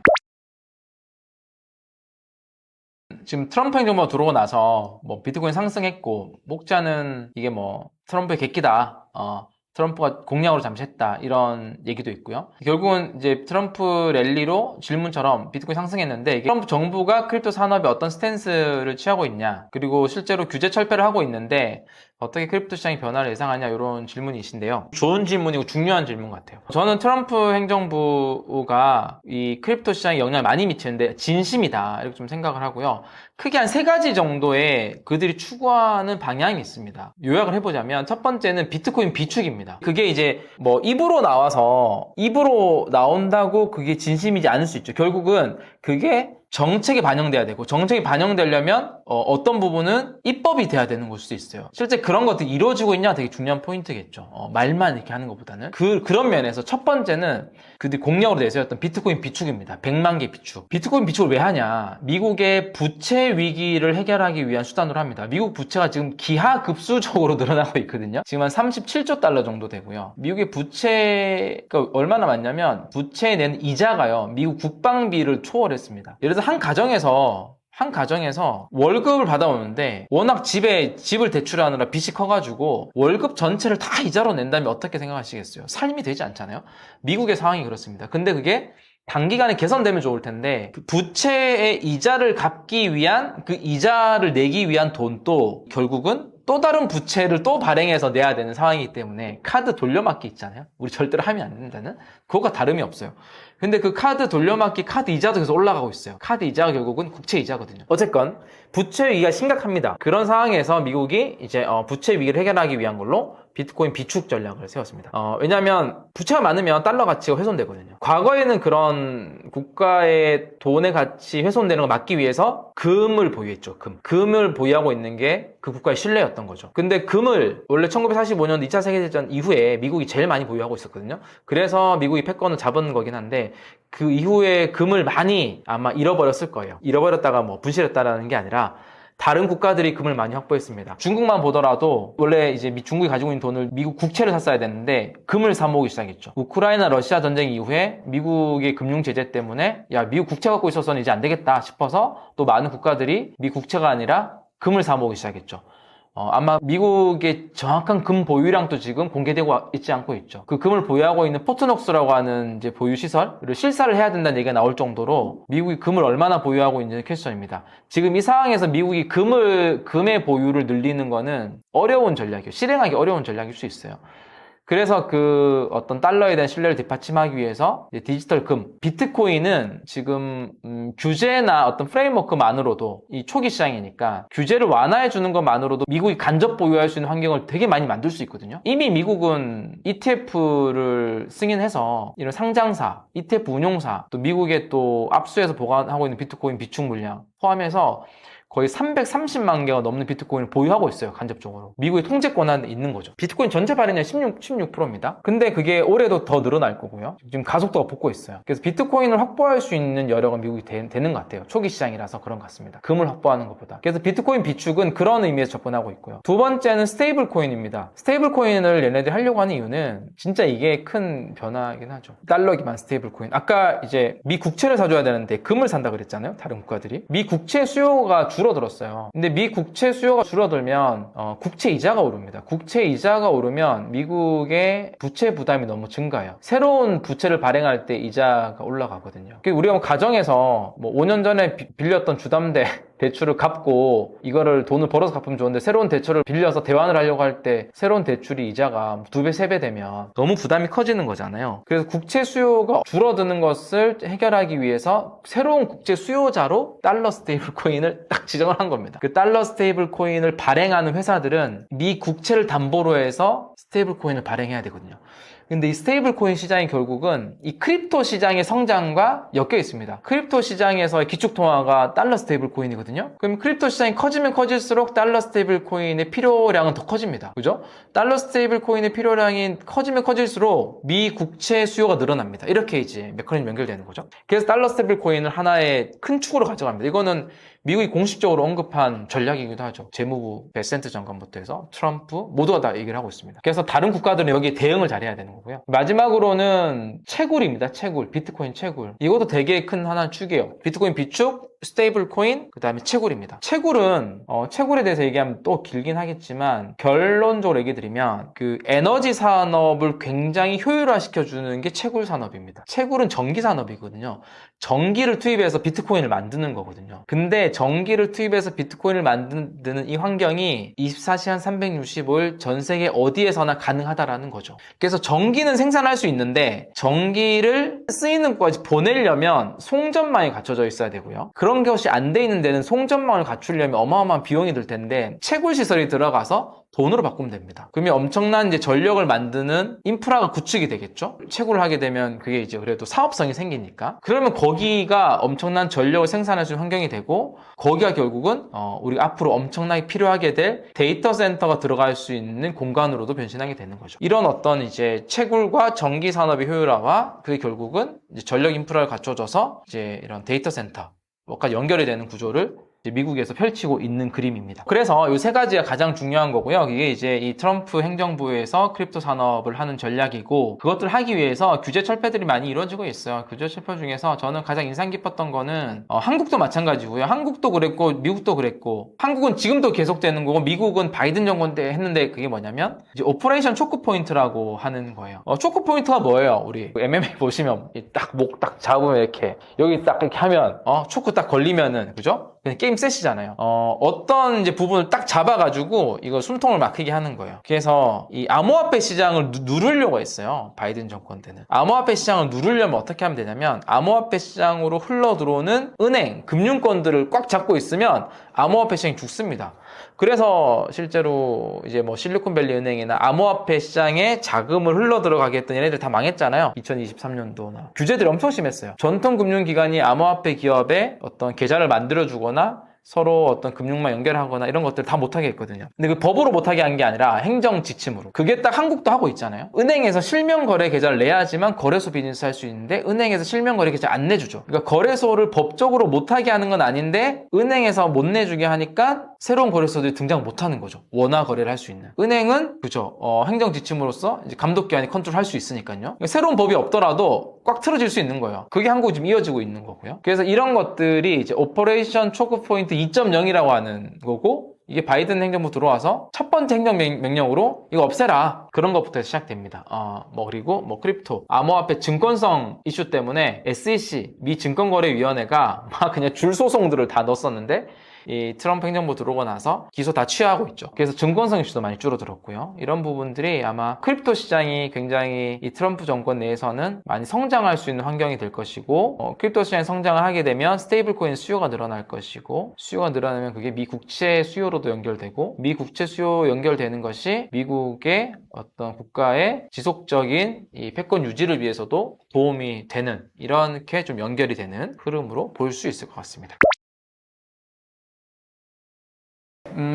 지금 트럼프 행정부가 들어오고 나서 뭐 비트코인 상승했고, 목자는 이게 뭐 트럼프의 객기다, 트럼프가 공약으로 잠시 했다, 이런 얘기도 있고요. 결국은 이제 트럼프 랠리로 질문처럼 비트코인 상승했는데, 이게 트럼프 정부가 크립토 산업에 어떤 스탠스를 취하고 있냐, 그리고 실제로 규제 철폐를 하고 있는데 어떻게 크립토 시장의 변화를 예상하냐, 이런 질문이신데요. 좋은 질문이고 중요한 질문 같아요. 저는 트럼프 행정부가 이 크립토 시장에 영향을 많이 미치는데 진심이다, 이렇게 좀 생각을 하고요. 크게 한 3가지 정도의 그들이 추구하는 방향이 있습니다. 요약을 해보자면, 첫 번째는 비트코인 비축입니다. 그게 이제 뭐 입으로 나온다고 그게 진심이지 않을 수 있죠. 결국은 그게 정책에 반영돼야 되고, 정책이 반영되려면 어떤 부분은 입법이 돼야 되는 걸 수도 있어요. 실제 그런 것들이 이루어지고 있냐가 되게 중요한 포인트겠죠. 말만 이렇게 하는 것보다는. 그런 면에서 첫 번째는 그들이 공약으로 내세웠던 비트코인 비축입니다. 100만 개 비축. 비트코인 비축을 왜 하냐? 미국의 부채 위기를 해결하기 위한 수단으로 합니다. 미국 부채가 지금 기하급수적으로 늘어나고 있거든요. 지금 한 37조 달러 정도 되고요. 미국의 부채가 얼마나 많냐면, 부채에 내는 이자가요, 미국 국방비를 초월했습니다. 예를 들어서 한 가정에서 한 가정에서 월급을 받아오는데 워낙 집을 대출하느라 빚이 커가지고 월급 전체를 다 이자로 낸다면 어떻게 생각하시겠어요? 삶이 되지 않잖아요. 미국의 상황이 그렇습니다. 근데 그게 단기간에 개선되면 좋을 텐데 부채의 이자를 갚기 위한 그 이자를 내기 위한 돈도 결국은 또 다른 부채를 또 발행해서 내야 되는 상황이기 때문에 카드 돌려막기 있잖아요. 우리 절대로 하면 안 된다는 그거가 다름이 없어요. 근데 그 카드 돌려막기 카드 이자도 계속 올라가고 있어요. 카드 이자가 결국은 국채 이자거든요. 어쨌건 부채 위기가 심각합니다. 그런 상황에서 미국이 이제 부채 위기를 해결하기 위한 걸로 비트코인 비축 전략을 세웠습니다. 왜냐하면 부채가 많으면 달러 가치가 훼손되거든요. 과거에는 그런 국가의 돈의 가치 훼손되는 걸 막기 위해서 금을 보유했죠. 금을 보유하고 있는 게 그 국가의 신뢰였던 거죠. 근데 금을 원래 1945년 2차 세계대전 이후에 미국이 제일 많이 보유하고 있었거든요. 그래서 미국이 패권을 잡은 거긴 한데 그 이후에 금을 많이 아마 잃어버렸을 거예요. 잃어버렸다가 뭐 분실했다라는 게 아니라 다른 국가들이 금을 많이 확보했습니다. 중국만 보더라도 원래 이제 중국이 가지고 있는 돈을 미국 국채를 샀어야 되는데 금을 사 모으기 시작했죠. 우크라이나 러시아 전쟁 이후에 미국의 금융 제재 때문에 야 미국 국채 갖고 있어서는 이제 안 되겠다 싶어서 또 많은 국가들이 미국 국채가 아니라 금을 사 모으기 시작했죠. 아마 미국의 정확한 금 보유량도 지금 공개되고 있지 않고 있죠. 그 금을 보유하고 있는 포트녹스라고 하는 이제 보유 시설을 실사를 해야 된다는 얘기가 나올 정도로 미국이 금을 얼마나 보유하고 있는지 퀘스천입니다. 지금 이 상황에서 미국이 금의 보유를 늘리는 거는 어려운 전략이에요. 실행하기 어려운 전략일 수 있어요. 그래서 그 어떤 달러에 대한 신뢰를 뒷받침하기 위해서 디지털 금, 비트코인은 지금 규제나 어떤 프레임워크만으로도 이 초기 시장이니까 규제를 완화해 주는 것만으로도 미국이 간접 보유할 수 있는 환경을 되게 많이 만들 수 있거든요. 이미 미국은 ETF를 승인해서 이런 상장사, ETF 운용사, 또 미국에 또 압수해서 보관하고 있는 비트코인 비축 물량 포함해서 거의 330만 개가 넘는 비트코인을 보유하고 있어요. 간접적으로. 미국의 통제 권한이 있는 거죠. 비트코인 전체 발행량 16%입니다. 근데 그게 올해도 더 늘어날 거고요. 지금 가속도가 붙고 있어요. 그래서 비트코인을 확보할 수 있는 여력은 미국이 되는 것 같아요. 초기 시장이라서 그런 것 같습니다. 금을 확보하는 것보다. 그래서 비트코인 비축은 그런 의미에서 접근하고 있고요. 두 번째는 스테이블 코인입니다. 스테이블 코인을 얘네들이 하려고 하는 이유는 진짜 이게 큰 변화이긴 하죠. 달러 기반 스테이블 코인. 아까 이제 미 국채를 사줘야 되는데 금을 산다 그랬잖아요. 다른 국가들이. 미 국채 수요가 줄어들었어요. 근데 미 국채 수요가 줄어들면 국채 이자가 오릅니다. 국채 이자가 오르면 미국의 부채 부담이 너무 증가해요. 새로운 부채를 발행할 때 이자가 올라가거든요. 우리가 뭐 가정에서 뭐 5년 전에 빌렸던 주담대 대출을 갚고 이거를 돈을 벌어서 갚으면 좋은데 새로운 대출을 빌려서 대환을 하려고 할 때 새로운 대출이 이자가 2배, 3배 되면 너무 부담이 커지는 거잖아요. 그래서 국채 수요가 줄어드는 것을 해결하기 위해서 새로운 국채 수요자로 달러 스테이블 코인을 딱 지정을 한 겁니다. 그 달러 스테이블 코인을 발행하는 회사들은 미 국채를 담보로 해서 스테이블 코인을 발행해야 되거든요. 근데 이 스테이블 코인 시장이 결국은 이 크립토 시장의 성장과 엮여 있습니다. 크립토 시장에서의 기축통화가 달러 스테이블 코인이거든요. 그럼 크립토 시장이 커지면 커질수록 달러 스테이블 코인의 필요량은 더 커집니다. 그죠? 달러 스테이블 코인의 필요량이 커지면 커질수록 미 국채 수요가 늘어납니다. 이렇게 이제 메커니즘 연결되는 거죠. 그래서 달러 스테이블 코인을 하나의 큰 축으로 가져갑니다. 이거는 미국이 공식적으로 언급한 전략이기도 하죠. 재무부 베센트 장관부터 해서 트럼프 모두가 다 얘기를 하고 있습니다. 그래서 다른 국가들은 여기에 대응을 잘해야 되는 거고요. 마지막으로는 채굴입니다. 채굴. 비트코인 채굴. 이것도 되게 큰 하나의 축이에요. 비트코인 비축, 스테이블 코인, 그 다음에 채굴입니다. 채굴은 채굴에 대해서 얘기하면 또 길긴 하겠지만 결론적으로 얘기 드리면 그 에너지 산업을 굉장히 효율화시켜주는 게 채굴 산업입니다. 채굴은 전기 산업이거든요. 전기를 투입해서 비트코인을 만드는 거거든요. 근데 전기를 투입해서 비트코인을 만드는 이 환경이 24시간 365일 전 세계 어디에서나 가능하다라는 거죠. 그래서 전기는 생산할 수 있는데 전기를 쓰이는 곳까지 보내려면 송전망이 갖춰져 있어야 되고요. 그런 것이 안 돼 있는 데는 송전망을 갖추려면 어마어마한 비용이 들 텐데 채굴 시설이 들어가서 돈으로 바꾸면 됩니다. 그러면 엄청난 이제 전력을 만드는 인프라가 구축이 되겠죠? 채굴을 하게 되면 그게 이제 그래도 사업성이 생기니까. 그러면 거기가 엄청난 전력을 생산할 수 있는 환경이 되고 거기가 결국은 우리 앞으로 엄청나게 필요하게 될 데이터 센터가 들어갈 수 있는 공간으로도 변신하게 되는 거죠. 이런 어떤 이제 채굴과 전기 산업의 효율화와 그게 결국은 이제 전력 인프라를 갖춰줘서 이제 이런 데이터 센터 까 연결이 되는 구조를 이제 미국에서 펼치고 있는 그림입니다. 그래서 이 세 가지가 가장 중요한 거고요. 이게 이제 이 트럼프 행정부에서 크립토 산업을 하는 전략이고, 그것들을 하기 위해서 규제 철폐들이 많이 이루어지고 있어요. 규제 철폐 중에서 저는 가장 인상 깊었던 거는 한국도 마찬가지고요. 한국도 그랬고 미국도 그랬고, 한국은 지금도 계속되는 거고 미국은 바이든 정권 때 했는데, 그게 뭐냐면 이제 오퍼레이션 초크 포인트라고 하는 거예요. 초크 포인트가 뭐예요? 우리 MMA 보시면 딱 목 딱 잡으면 이렇게 여기 딱 이렇게 하면 초크 딱 걸리면은, 그죠? 그냥 게임 셋이잖아요. 어떤 이제 부분을 딱 잡아가지고 이거 숨통을 막히게 하는 거예요. 그래서 이 암호화폐 시장을 누르려고 했어요. 바이든 정권 때는. 암호화폐 시장을 누르려면 어떻게 하면 되냐면, 암호화폐 시장으로 흘러 들어오는 은행, 금융권들을 꽉 잡고 있으면 암호화폐 시장이 죽습니다. 그래서 실제로 이제 뭐 실리콘밸리 은행이나 암호화폐 시장에 자금을 흘러 들어가게 했던 얘네들 다 망했잖아요. 2023년도나. 규제들이 엄청 심했어요. 전통 금융기관이 암호화폐 기업에 어떤 계좌를 만들어주거나 서로 어떤 금융망 연결하거나 이런 것들 다 못하게 했거든요. 근데 그 법으로 못하게 한 게 아니라 행정 지침으로. 그게 딱 한국도 하고 있잖아요. 은행에서 실명 거래 계좌를 내야지만 거래소 비즈니스 할 수 있는데, 은행에서 실명 거래 계좌 안 내주죠. 그러니까 거래소를 법적으로 못하게 하는 건 아닌데 은행에서 못 내주게 하니까 새로운 거래소들이 등장 못하는 거죠. 원화 거래를 할 수 있는. 은행은 그죠, 행정 지침으로서 이제 감독기관이 컨트롤할 수 있으니까요. 그러니까 새로운 법이 없더라도 꽉 틀어질 수 있는 거예요. 그게 한국이 지금 이어지고 있는 거고요. 그래서 이런 것들이 이제 오퍼레이션 초크 포인트 2.0이라고 하는 거고, 이게 바이든 행정부 들어와서 첫 번째 행정명령으로 이거 없애라, 그런 것부터 시작됩니다. 그리고 크립토, 암호화폐 증권성 이슈 때문에 SEC, 미 증권거래위원회가 막 그냥 줄 소송들을 다 넣었었는데, 이 트럼프 행정부 들어오고 나서 기소 다 취하고 있죠. 그래서 증권성 이슈도 많이 줄어들었고요. 이런 부분들이 아마 크립토 시장이 굉장히 이 트럼프 정권 내에서는 많이 성장할 수 있는 환경이 될 것이고, 크립토 시장이 성장을 하게 되면 스테이블 코인 수요가 늘어날 것이고, 수요가 늘어나면 그게 미 국채 수요로도 연결되고, 미 국채 수요 연결되는 것이 미국의 어떤 국가의 지속적인 이 패권 유지를 위해서도 도움이 되는, 이렇게 좀 연결이 되는 흐름으로 볼 수 있을 것 같습니다.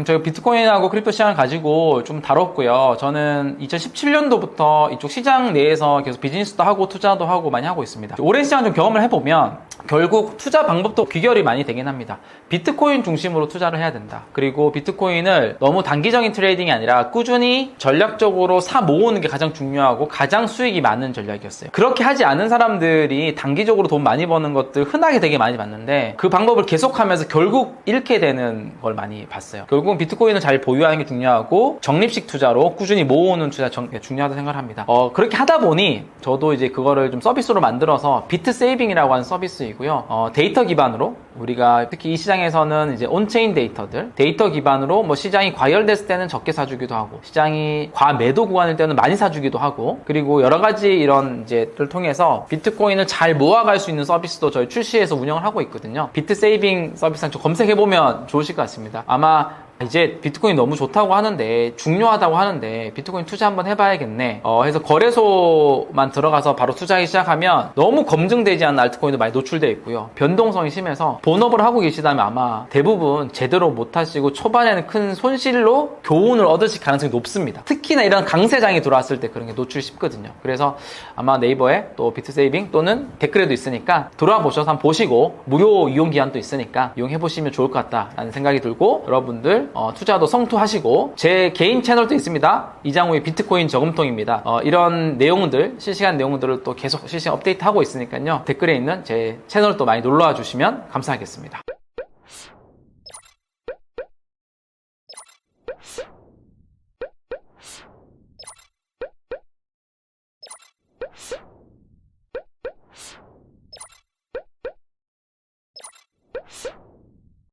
저희 비트코인하고 크립토 시장을 가지고 좀 다뤘고요. 저는 2017년도부터 이쪽 시장 내에서 계속 비즈니스도 하고 투자도 하고 많이 하고 있습니다. 오랜 시간 좀 경험을 해보면 결국 투자 방법도 귀결이 많이 되긴 합니다. 비트코인 중심으로 투자를 해야 된다. 그리고 비트코인을 너무 단기적인 트레이딩이 아니라 꾸준히 전략적으로 사 모으는 게 가장 중요하고 가장 수익이 많은 전략이었어요. 그렇게 하지 않은 사람들이 단기적으로 돈 많이 버는 것들 흔하게 되게 많이 봤는데, 그 방법을 계속하면서 결국 잃게 되는 걸 많이 봤어요. 결국은 비트코인을 잘 보유하는 게 중요하고 적립식 투자로 꾸준히 모으는 투자 중요하다고 생각을 합니다. 그렇게 하다 보니 저도 이제 그거를 좀 서비스로 만들어서 비트 세이빙이라고 하는 서비스이고요. 데이터 기반으로 우리가 특히 이 시장에서는 이제 온체인 데이터 기반으로 뭐 시장이 과열됐을 때는 적게 사주기도 하고, 시장이 과매도 구간일 때는 많이 사주기도 하고, 그리고 여러 가지 이런 이제를 통해서 비트코인을 잘 모아갈 수 있는 서비스도 저희 출시해서 운영을 하고 있거든요. 비트 세이빙 서비스 좀 검색해보면 좋으실 것 같습니다. 아마 이제 비트코인 너무 좋다고 하는데, 중요하다고 하는데 비트코인 투자 한번 해봐야겠네 해서 거래소만 들어가서 바로 투자하기 시작하면 너무 검증되지 않은 알트코인도 많이 노출되어 있고요. 변동성이 심해서 본업을 하고 계시다면 아마 대부분 제대로 못하시고 초반에는 큰 손실로 교훈을 얻으실 가능성이 높습니다. 특히나 이런 강세장이 들어왔을 때 그런 게 노출이 쉽거든요. 그래서 아마 네이버에 또 비트세이빙 또는 댓글에도 있으니까 들어와 보셔서 한번 보시고, 무료 이용 기한도 있으니까 이용해 보시면 좋을 것 같다라는 생각이 들고, 여러분들 투자도 성투하시고, 제 개인 채널도 있습니다. 이장우의 비트코인 저금통입니다. 이런 내용들, 실시간 내용들을 또 계속 실시간 업데이트하고 있으니까요. 댓글에 있는 제 채널도 많이 놀러와 주시면 감사하겠습니다.